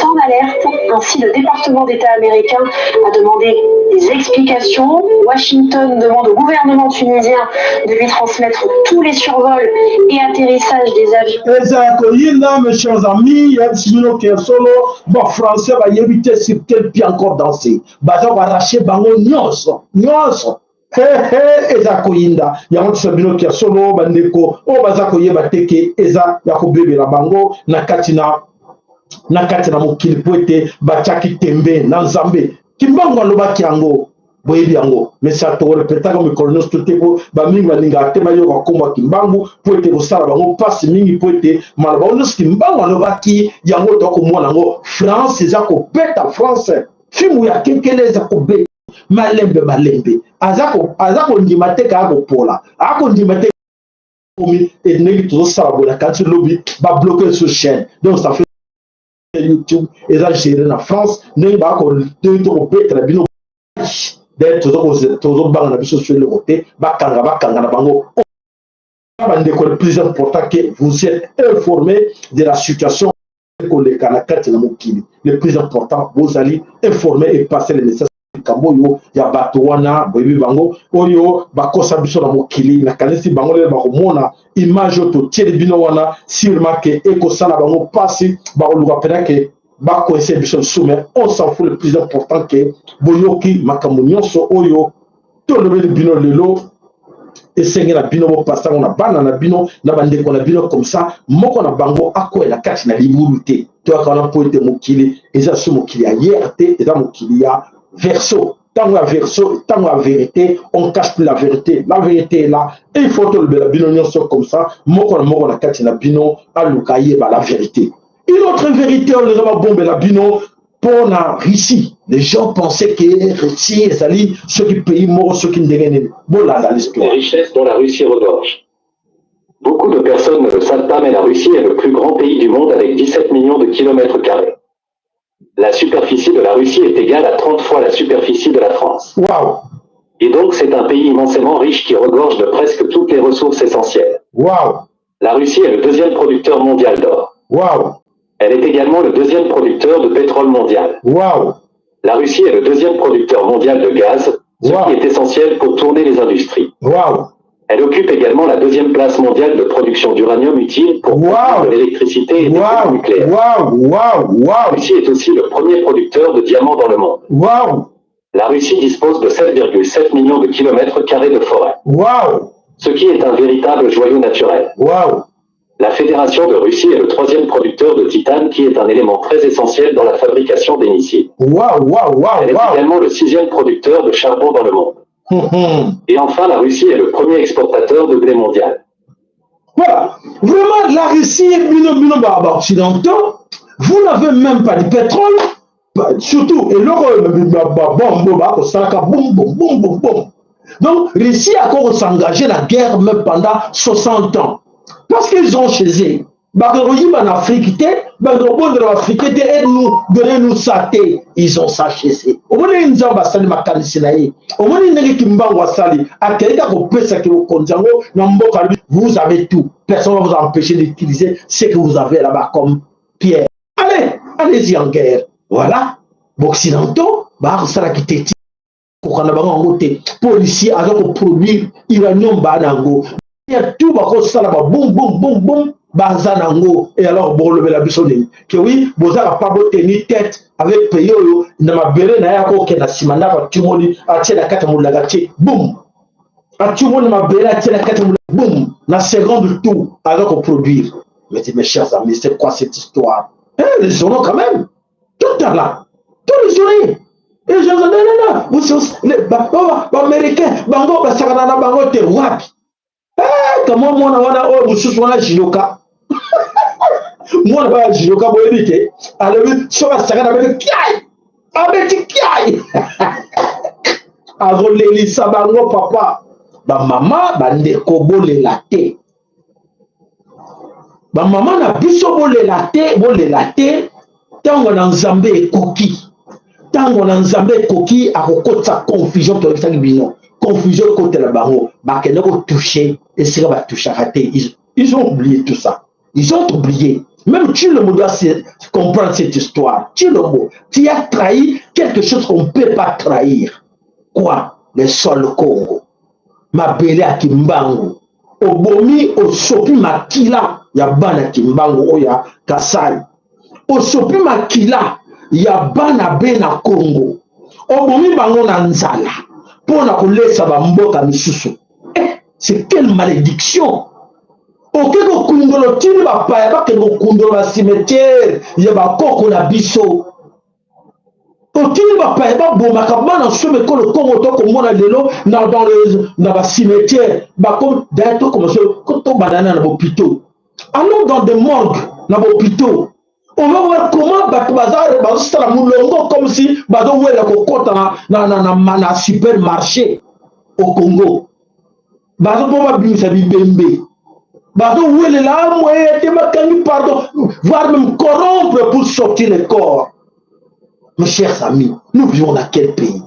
s'en alerte. Ainsi, le département d'État américain a demandé des explications. Washington demande au gouvernement tunisien de lui transmettre tous les survols et atterrissages des avions. Mes chers amis, bon français va y éviter sur quel pied encore danser. Baza va arracher bango nyonso. Eza koyinda yango sabino kia solo bandeko o baza koyeba teke eza ya kobebela bango na katina mokili po ete batiaki tembe na nzambe kimbango alobaki yango boyebi yango mais ça to répétaka micronos tout eko bamingi balinga te bayoka komba kimbangu po ete kosala bango pasi mingi po ete maloba nyonso kimbangu alobaki yango tokomona yango France eza kobeta France fimu ya kekele eza kobeta malembe aza kondima te ka akopola akondima te komi etneki tozosala boye na kati lobi babloke sur chaîne donc ça fait YouTube eza géré na France ndenge bakobetela bino tozobanga na biso sur le côté bakanga na bango le plus important que vous êtes informé de la situation que les Kanakati na Mokili. Le plus important, vous allez informer et passer les messages. Kamboyo ya batuana boyebi bango oyo bakosa biso na mokili na kanisi bango le bakomona image to tiele bino wana sûrement que ekosala bango pasi bakoluka pena ke bakoese biso soumet on s'en fout. Le plus important que boyoki makambo nyonso oyo tolobeli bino lelo esengela bino bopasa na bana na bino na bandeko na bino comme ça moko na bango akoela kati na libulu te to akana po ete mokili eza so mokili ya yerte eza mokili ya verso. Tant la verso, tant la vérité, on cache plus la vérité. La vérité est là. Et il faut que le bino soit comme ça. Moko na kati na bino alukaye ba la vérité. Une autre vérité, on les a bombe la bino pour la Russie. Les gens pensaient que Russie, c'est ceux qui payent mort, ceux qui ne dégainent. Bon là, l'histoire. Les richesses dont la Russie regorge. Beaucoup de personnes ne le savent pas, mais la Russie est le plus grand pays du monde avec 17 millions de kilomètres carrés. La superficie de la Russie est égale à 30 fois la superficie de la France. Wow. Et donc c'est un pays immensément riche qui regorge de presque toutes les ressources essentielles. Wow. La Russie est le deuxième producteur mondial d'or. Wow. Elle est également le deuxième producteur de pétrole mondial. Wow. La Russie est le deuxième producteur mondial de gaz, ce qui est essentiel pour tourner les industries. Wow. Elle occupe également la deuxième place mondiale de production d'uranium utile pour produire de l'électricité et des pompes nucléaires. La Russie est aussi le premier producteur de diamants dans le monde. La Russie dispose de 7,7 millions de kilomètres carrés de forêt. Ce qui est un véritable joyau naturel. La Fédération de Russie est le troisième producteur de titane, qui est un élément très essentiel dans la fabrication des missiles. Elle est également le sixième producteur de charbon dans le monde. Et enfin, la Russie est le premier exportateur de blé mondial. Voilà. Vraiment, la Russie est occidentaux. Vous n'avez même pas de pétrole. Surtout, et donc, Russie a encore s'engagé la guerre même pendant 60 ans. Parce qu'ils ont chez eux. En Afrique, donnez-nous ça, ils ont ça chez eux. Vous avez tout. Personne ne va vous empêcher d'utiliser ce que vous avez là-bas comme pierre. Allez, allez-y en guerre. Voilà. Occidentaux, ça qui t'est policiers avec produire uranium banango. Il y a tout ça là-bas. Boum, boum, boum, boum. Bazanango et alors bon le la bisoni que oui bozala pas tenir tête avec payo na mabere na yako ke na simana ba tumoni atie na kata mulagati boum atumoni mabere atie na kata boum na seconde tout avec au produire. Mais mes chers amis, c'est quoi cette histoire? Les journaux quand même tout est là, tous les journaux. Et je dis non vous les américains bango ba sakana bango te wapi comment moi na o mususu wana jiyoka moi na jiyoka boyebite alors soka sakana avec kiai abeti kiai azolelisa bango papa ba mama bandeko bolela te ba mama na biso bolela te tango na nzambe ekoki tango na nzambe ekoki akokotsa confusion to ekisaki bino confusion côté la barreau bakene ko toucher et c'est va toucher raté ils ont oublié tout ça, ils ont oublié. Même tu le mot doit comprendre cette histoire. Tu le mot, tu as trahi quelque chose qu'on ne peut pas trahir. Quoi? Le sol Congo. Ma belle à Kimbango. Obomi osopi makila ya bana Kimbango oya Kasai. Osopi makila ya bana bena Congo. Obomi bango na nzala. Pour na kolesa ba mboka misusu. C'est quelle malédiction! Ok, ko kundolo tini ba paya ba ke ko kundolo ba cimetière ya ba koko na biso. Otini ba paya ba boma ka bana somme ko le Congo to ko mona lelo na dans le na ba cimetière ba comme d'ailleurs comme ça ko to banana na hôpital. Allons dans des morgues na hôpital. On va voir comment bazar ba sala mulongo comme si ba do wela ko kota na supermarché au Congo. Bazo poma bimisa bibembe bazo wele la moye te makani pardon voire même corrompre pour sortir le corps. Mes chers amis, nous vivons dans quel pays?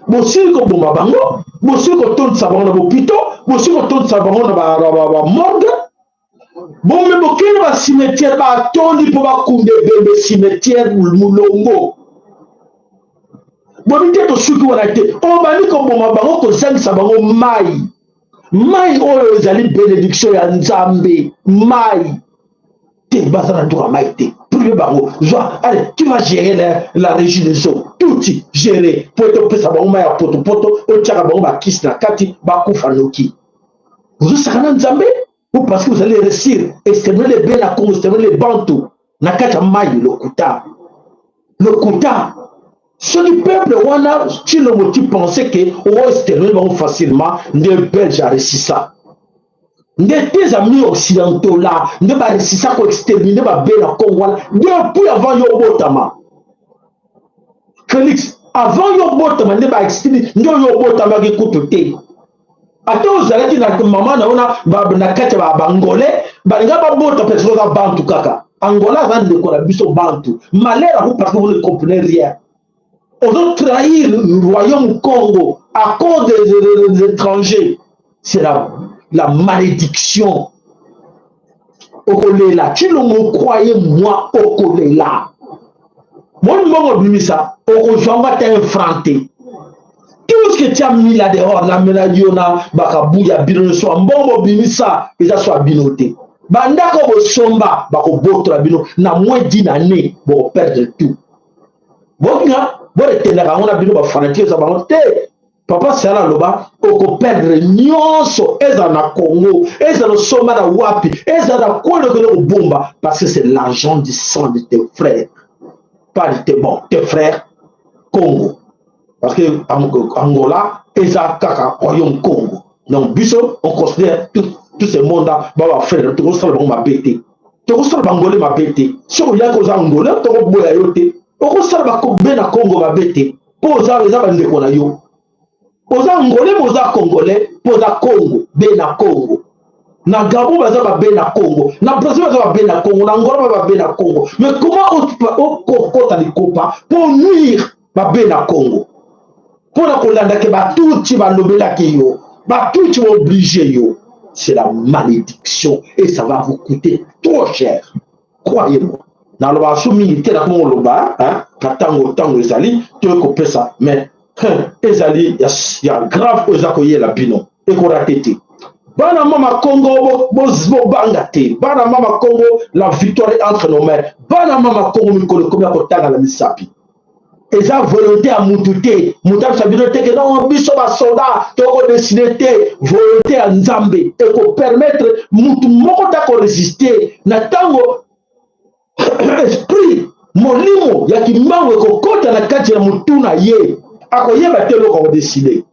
Bossi ko bomba bango bossi ko ton sabon na bopito bosi kotonisa bango na bamorgue bombe bokende bacimetière batondi mpo bakunde bembe cimetière mulongo bobi te tosuki wana te obandi koboma bango kozangisa bango mai oyo ezali bénédiction ya nzambe mai te baza na ndoka mai te prive bango zwa allez tu vas gérer la régie des eaux tuti gérer po topesa bango mai ya potopoto otiaka bango bakisi na kati bakufa noki ozosaka na nzambe ou parce que vous allez réussir exterminer les Bena Congo, exterminer les Bantou na kati ya mai lokuta ceux du peuple wana Tshilombo tu pensais que on exterminer bango facilement nde belge a réussi ça nde tes amis occidentaux là nde ba réussi ça ko exterminer ba Bena Congo wana depuis avant yo botama Félix avant yo botama nde ba exterminer nde yo botama ki kutote ate ozalaki na mama na ona na kati ya bangole balinga babota mpe soza bantu kaka angola aza ndeko na biso bantu malheur à vous parce que vous ne comprenez rien. On doit trahir le royaume Congo à cause des étrangers. C'est la malédiction. Okolela, tu ne me croyais moi Okolela. Moi, je me dis ça. Okojonga t'es effronté. Tout ce que tu as mis là dehors, la menadiona, bakabouya, bino, soit bon, bimisa, et ça soit binoté. Bandako bo somba, bako botra bino, na moins d'1 année, bon perdre tout. Bon, bon, on a bino, fanatique, ça va te. Papa Sala Loba, oko perdre nyonso, eza na Congo, eza no somba na wapi, eza na quoi le bomba, parce que c'est l'argent du sang de tes frères, pas de tes frères Congo. Parce que Angola, eza kaka royaume Congo. Donc, biso, on considère tous ces mondes-là, baba frère, tu reçois le bon ma bête. Tu reçois le bangolais ma bête. Si on y a cause angolais, tu reçois le boyayote. Tu reçois le Congo ma bête. Posa les abandés qu'on a yo. Posa angolais, posa congolais, posa Congo, bena Congo. Na Gabon, baza ba bena Congo. Na Brésil, baza ba bena Congo. Na Angola, ba bena Congo. Mais comment on côté les copains pour nuire ba bena Congo? Pour la Colanda que ba tout tu vas lobela ki yo. Ba tout tu vas obliger yo. C'est la malédiction et ça va vous coûter trop cher. Croyez-moi. Dans le bas militaire, comme on le bat, hein, tango Ezali, tu veux couper ça. Mais, Ezali, il y a grave aux accueillir la bino. Et qu'on a tété. Bana mama Congo, bo bangate. Bana mama Congo, la victoire est entre nos mains. Bana mama Congo, nous connaissons combien de temps à la misapi. Et ça, volonté à Moutouté, Moutab Sabinoté, que non, biso ba soldat, toko dessiné, volonté à Nzambe, et qu'on permettre Moutou Mokota qu'on résister, Natango, esprit, molimo, yaki mbango, qu'on compte à la kati ya Moutouna ye, à quoi yeba telo qu'on décidé.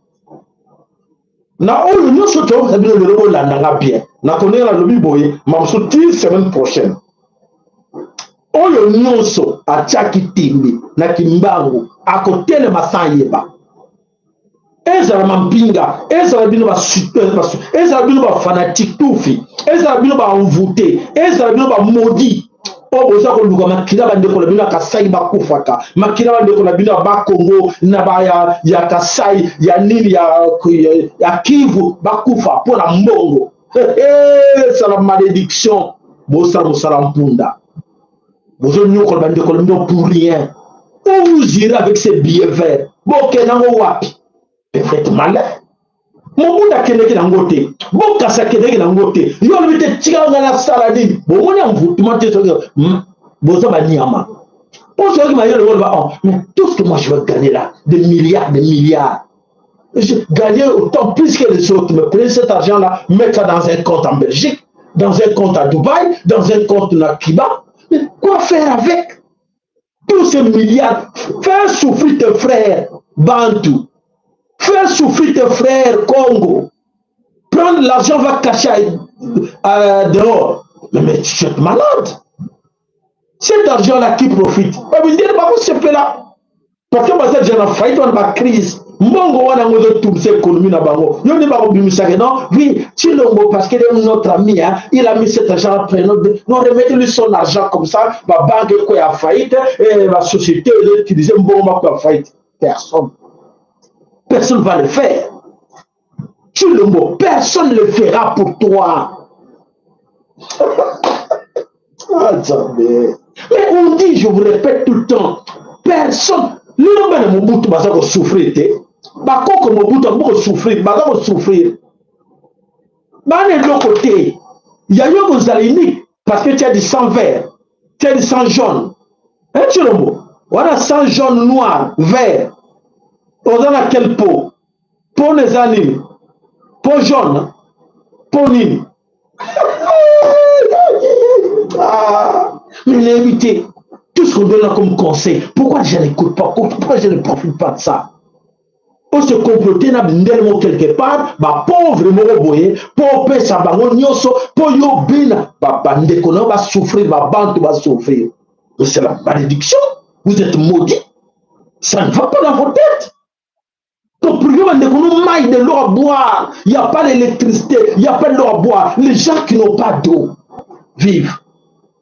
Na oyo nyonso to sabino le lobo la nanga bien. Na connaît la lobby boye, mamsouti semaine prochaine. Oyo nyonso atiaki timbi na kimbangu akotele masayeba ezala mampinga ezala bino ba ezala bino ba fanatique tufi ezala bino ba envoûté ezala bino ba maudit o boza ko luka makila bande ko bino kasai bakufaka makila bande ko bino ba Congo na ba ya kasai ya nini ya Kivu bakufa pona mbongo c'est la malédiction bosa musala mpunda. Vous pour rien. Où vous irez avec ces billets verts? Bon, wapi. Faites mal. Mon bout d'akene nangote. Bon, kasa kene nangote. Yo le mette tika la saladine. Bon, on est en vous. Tu m'as dit bon, ça va niama. Bon, c'est qui m'a dit mais tout ce que moi je veux gagner là, des milliards. Je gagner autant plus que les autres. Me prenez cet argent là, mettre ça dans un compte en Belgique, dans un compte à Dubaï, dans un compte à Cuba. Mais quoi faire avec tous ces milliards? Faire souffrir tes frères Bantou. Faire souffrir tes frères Congo. Prendre l'argent, va cacher dehors. Mais tu es malade. Cet argent-là qui profite. Mais vous pas ce là. Parce que moi, j'ai une faillite, on a une crise. Mbongo wana ngozo tout cette économie na bango. Yo ne ba ko bimisa que non, oui, Tshilombo parce que notre ami hein, il a mis cet argent après nous remettez-lui son argent comme ça, la banque quoi a faillite et la société utiliser mbongo quoi a faillite. Personne va le faire. Chilombo, personne ne le fera pour toi. Attendez. Mais on dit, je vous répète tout le temps, personne, l'homme de Mobutu va souffrir. Bakoko Mobutu va souffrir, va souffrir. De l'autre côté, il y a eu aux Aliniques, parce que tu as du sang vert, tu as du sang jaune. Hein, Chilombo? Voilà, sang jaune, noir, vert. On a quelle peau? Peau les animes. Peau jaune. Peau nini. Mais l'invité, tout ce qu'on donne comme conseil, pourquoi je n'écoute pas? Pourquoi je ne profite pas de ça? On se comploter dans quelque part, bah pauvre moroboye, pauvre sabango nyoso, pour yo bina, bah bandeko va souffrir, bah bantu va souffrir. C'est la malédiction. Vous êtes maudits. Ça ne va pas dans vos têtes. Donc, pour nous, maille de l'eau à boire. Il n'y a pas d'électricité, il n'y a pas de l'eau à boire. Les gens qui n'ont pas d'eau vivent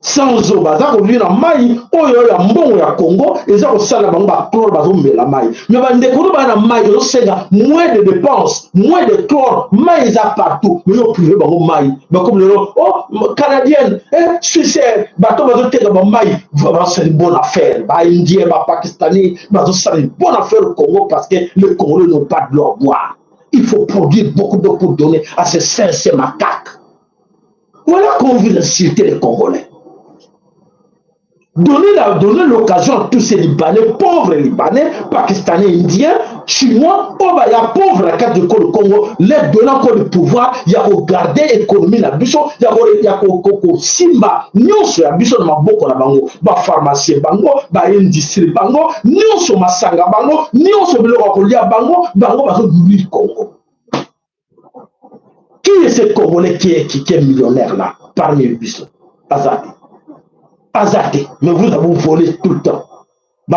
sans eau. Baza ko vivre en maille, oyo ya mbongo ya Congo, et ça ko sala bango ba chlore bazo mbela maille. Mais ba ndeko ba na maille zo senga moins de dépenses, moins de chlore, maille za partout. Mais yo privé bango maille. Ba comme le oh canadienne, suisse, ba to bazo teka ba maille, vraiment c'est une bonne affaire. Ba indien, ba pakistanais, bazo sala une bonne affaire au Congo parce que les Congolais n'ont pas de l'eau à boire. Il faut produire beaucoup d'eau pour donner à ces 500 macaques. Voilà qu'on veut insulter les Congolais. Donner l'occasion à tous ces Libanais, pauvres Libanais, Pakistanais, Indiens, Chinois, il y a pauvres à la carte du Congo, leur donnant encore le pouvoir, il y a garder l'économie, il y a Simba, nous sommes habitués à beaucoup de bango, ba pharmacie bango, ba industrie bango, nous sommes masanga bango, nous sommes le Rokolia bango, bango va le Congo. Qui est ce Congolais qui est millionnaire là, parmi les bisous? Azadi. Azadi, mais vous avez volé tout le temps. Mais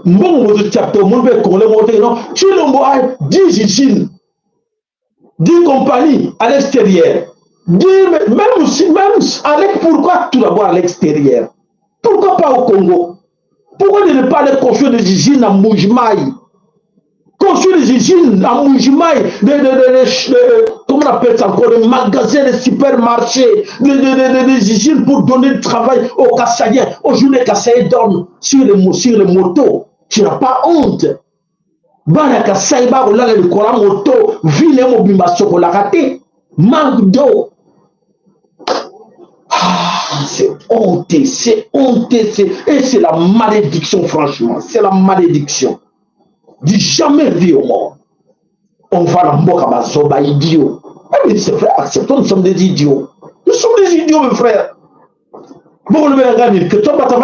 bon, vous êtes chapter, mon père, qu'on monté, non? Chilombo a 10 usines, 10 compagnies à l'extérieur. Même avec, pourquoi tout d'abord à l'extérieur? Pourquoi pas au Congo? Pourquoi ne pas aller construire des usines à Moujimaï? Construire des usines à Moujimaï, comment on appelle ça encore, des magasins, des supermarchés, des usines pour donner du travail aux Kassaïens. Aujourd'hui, les Kassaïens dorment sur les motos. Tu n'as pas honte. Bana Kassaï, le Coran moto, ville mobimba sokolakate, manque d'eau. C'est honteux, et c'est la malédiction, franchement, c'est la malédiction. Du jamais vu au monde. On va dans Mboka Bazoba, idiot. Mais c'est frère, acceptons, nous sommes des idiots. Nous sommes des idiots, mes frères. Bon, le gagner que toi, tu vas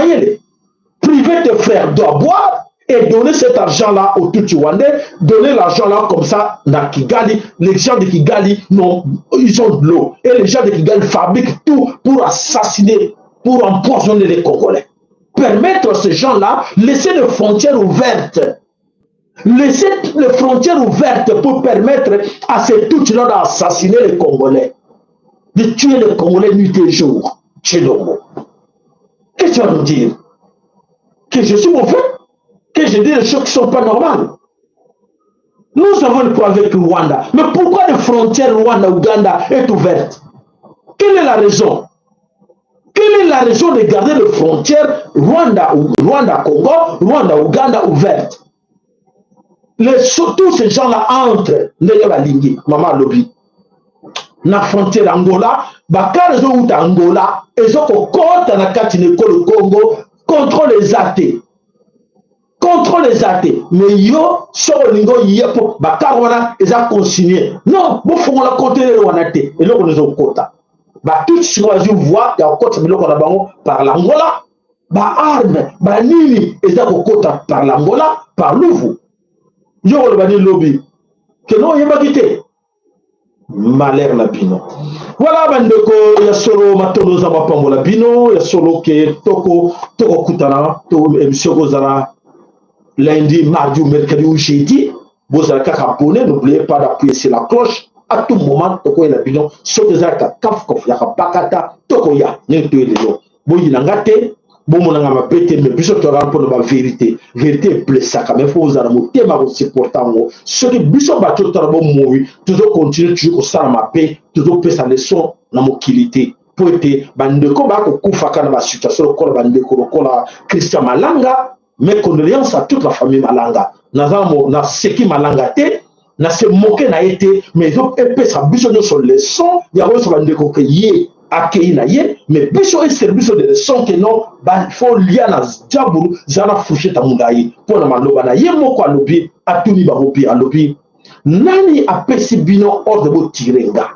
priver tes frères doit boire et donner cet argent-là aux Tutsi-Rwandais, donner l'argent-là comme ça dans Kigali. Les gens de Kigali, ils ont de l'eau. Et les gens de Kigali fabriquent tout pour assassiner, pour empoisonner les Congolais. Permettre à ces gens-là, laisser les frontières ouvertes. Laisser les frontières ouvertes pour permettre à ces Tutsis-là d'assassiner les Congolais. De tuer les Congolais nuit et jour. Chilombo. Qu'est-ce que tu vas nous dire? Que je suis mauvais? Que je dis des choses qui ne sont pas normales? Nous avons le problème avec le Rwanda. Mais pourquoi les frontières Rwanda-Ouganda sont ouvertes? Quelle est la raison? Quelle est la raison de garder les frontières Rwanda-Congo, Rwanda-Ouganda ouvertes? Tous ces gens-là entrent dans la ligne, Maman Lobby. Na frontière Angola, bakar zo uta Angola, et ont contre la carte le Congo, contre les athées. Contre les athées. Mais yo, sur le lingo, yepo, bakar wana, ils ont consigné. Non, vous faites la contenir le wanaté, et là, on est au quota. Tout ce qu'on voit, il y a un quota, mais là, on a par l'Angola, armes, nini, ils ont un quota par l'Angola, par l'Ouvou. Yo, le bani lobby. Que non, il m'a quitté. Malheur la bino. Voilà, bandeko, il y a solo matono za mapango la bino, il y a solo que toko kutana, to emission gozara lundi, mardi ou mercredi ou jeudi. Vous avez qu'à abonner, n'oubliez pas d'appuyer sur la cloche. À tout moment, toko la bino, sauf que ça ka kaf kof ya bakata, toko ya, n'y to le yo. Boyi nangate, bon mon nga mapete mais biso to ran pour la vérité blessaka mais faut vous aramu tema ko supportant ce que biso ba to tarabo movi toujours continuer toujours ko sala ma paix toujours pesa leçon na mokilité pour être bandeko ba ko kufa kana ba situation ko bandeko lokola Christian Malanga. Mes condoléances à toute la famille Malanga. Na seki Malanga te, na se moquer na été, mais ils ont épais sa biso sur les sons, il y a aussi des coquilles yé, accueilli na yé, mais biso est service de sons que non, bah faut lier na diabou, zana fouché ta mundaï, pour na maloba na yé moko à l'obi, à tout ni baropi à l'obi. Nani a pesi bino hors de votre tirenga.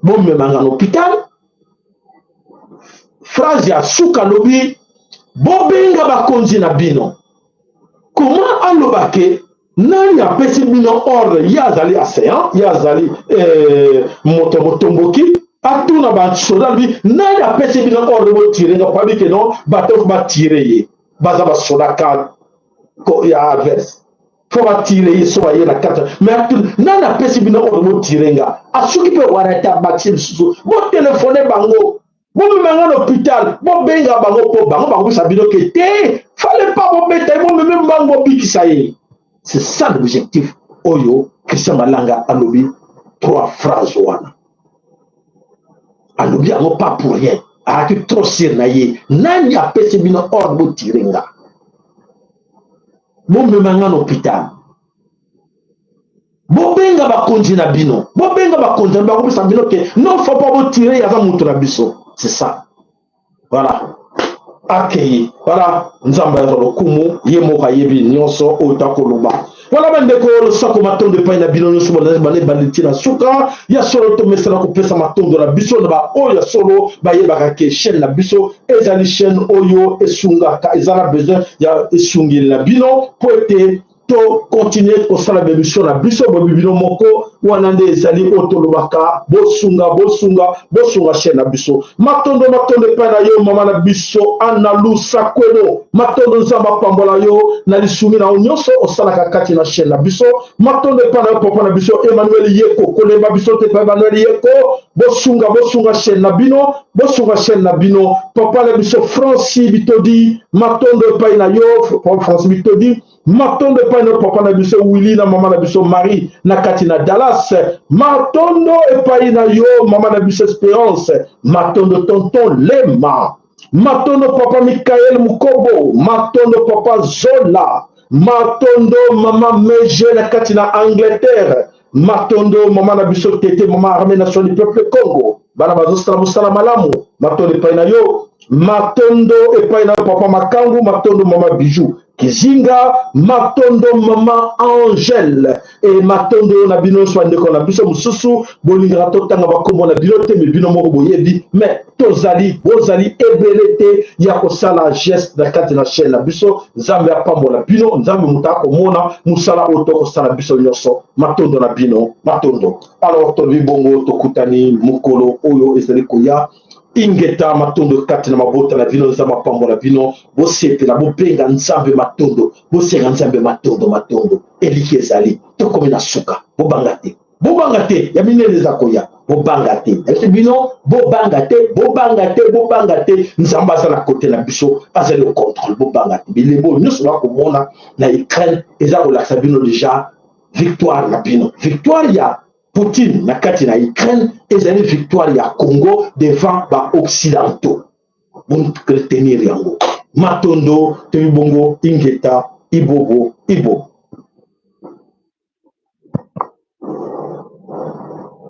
Bon, me manga l'hôpital, phrase ya souka l'obi, bobenga bakonzi na bino. Comment alobake nani apesi bino ordre yazali asean yazali motomboki atuna ba soda bi nani apesi bino ordre bo tirer nga pabi ke non bato ba tirer ye baza ba soda ka ko ya adverse faut ba tirer ye so ba ye na kata mais nani apesi bino ordre bo tirer nga asuki pe warata baksim susu bo téléphoner bango. Bon, mais à l'hôpital, bon, benga bango po bango bango sabino que te fallait pas bon bêta bon même bango biki ça y est. C'est ça l'objectif. Oyo Christian Malanga alobi 3 phrases wana. Alobi ango pas pour rien. A que trop sir na ye. Nani a pesi bino ordre tirenga. Bon, mais à l'hôpital. Bon benga ba konji na bino. Bon benga ba konji na bango sabino que non faut pas vous tirer ya za mutu na biso. C'est ça. Voilà. Accueilli. Voilà. Nzamba ya lokumu. Yemo kayebi nyonso otakoluba. Voilà bandeko le sako matondo de paina bino nyonso bane banditina suka. Ya solo to mesala ko pesa matondo la biso na ba oyo solo ba yeba ke chaîne la biso ezali chaîne oyo esunga ka ezala besoin ya esungi la bino poete to continuer ko sala bemission na biso bo bibino moko wanande ezali otolobaka bosunga chaîne na biso matondo pa na yo mama na biso analu sakweno matondo nzamba pambola yo na lisumi na nyonso osalaka kati na chaîne na biso matondo pa na yo papa na biso Emmanuel Yeko kolemba biso te pa Emmanuel Yeko bosunga chaîne na bino papa na biso Francis Bitodi matondo pa na yo Francis Bitodi matondo pa na papa na biso Willy na mama na biso Marie na kati na Dallas matondo epai na yo mama na biso Espérance matondo tonton Lema matondo papa Michael Mukobo matondo papa Zola matondo mama Meje na kati na Angleterre matondo mama na biso tete mama armée nation du peuple Congo bana bazosala musala malamu matondo epai na yo matondo epai na papa Makangu matondo mama Bijou Kizinga matondo mama Angèle et matondo na bino swande ko na biso mususu bolinga totanga bakombo na bino te me bino moko boyebi mais tozali ebelete ya ko sala geste na kati na chaîne na biso nzambe apambola bino nzambe mutako mona musala otoko sala biso nyonso matondo na bino matondo alors to libongo to kutani mukolo oyo ezali koya ingeta matondo kati na mabota na bino nzambe apambola bino bosepela bopenga nzambe matondo bosenga nzambe matondo eliki ezali tokomi na suka bobanga te ya minene eza koya bobanga te ete bino bobanga te nzambe aza na kote na biso azali au contrôle bobanga te bilembo nyonso bakomona na Ukraine eza kolakisa bino déjà victoire na bino victoire ya Poutine na kati na Ukraine ezali victoire ya Congo devant ba occidentaux bon retenir yango matondo tebongo ingeta ibobo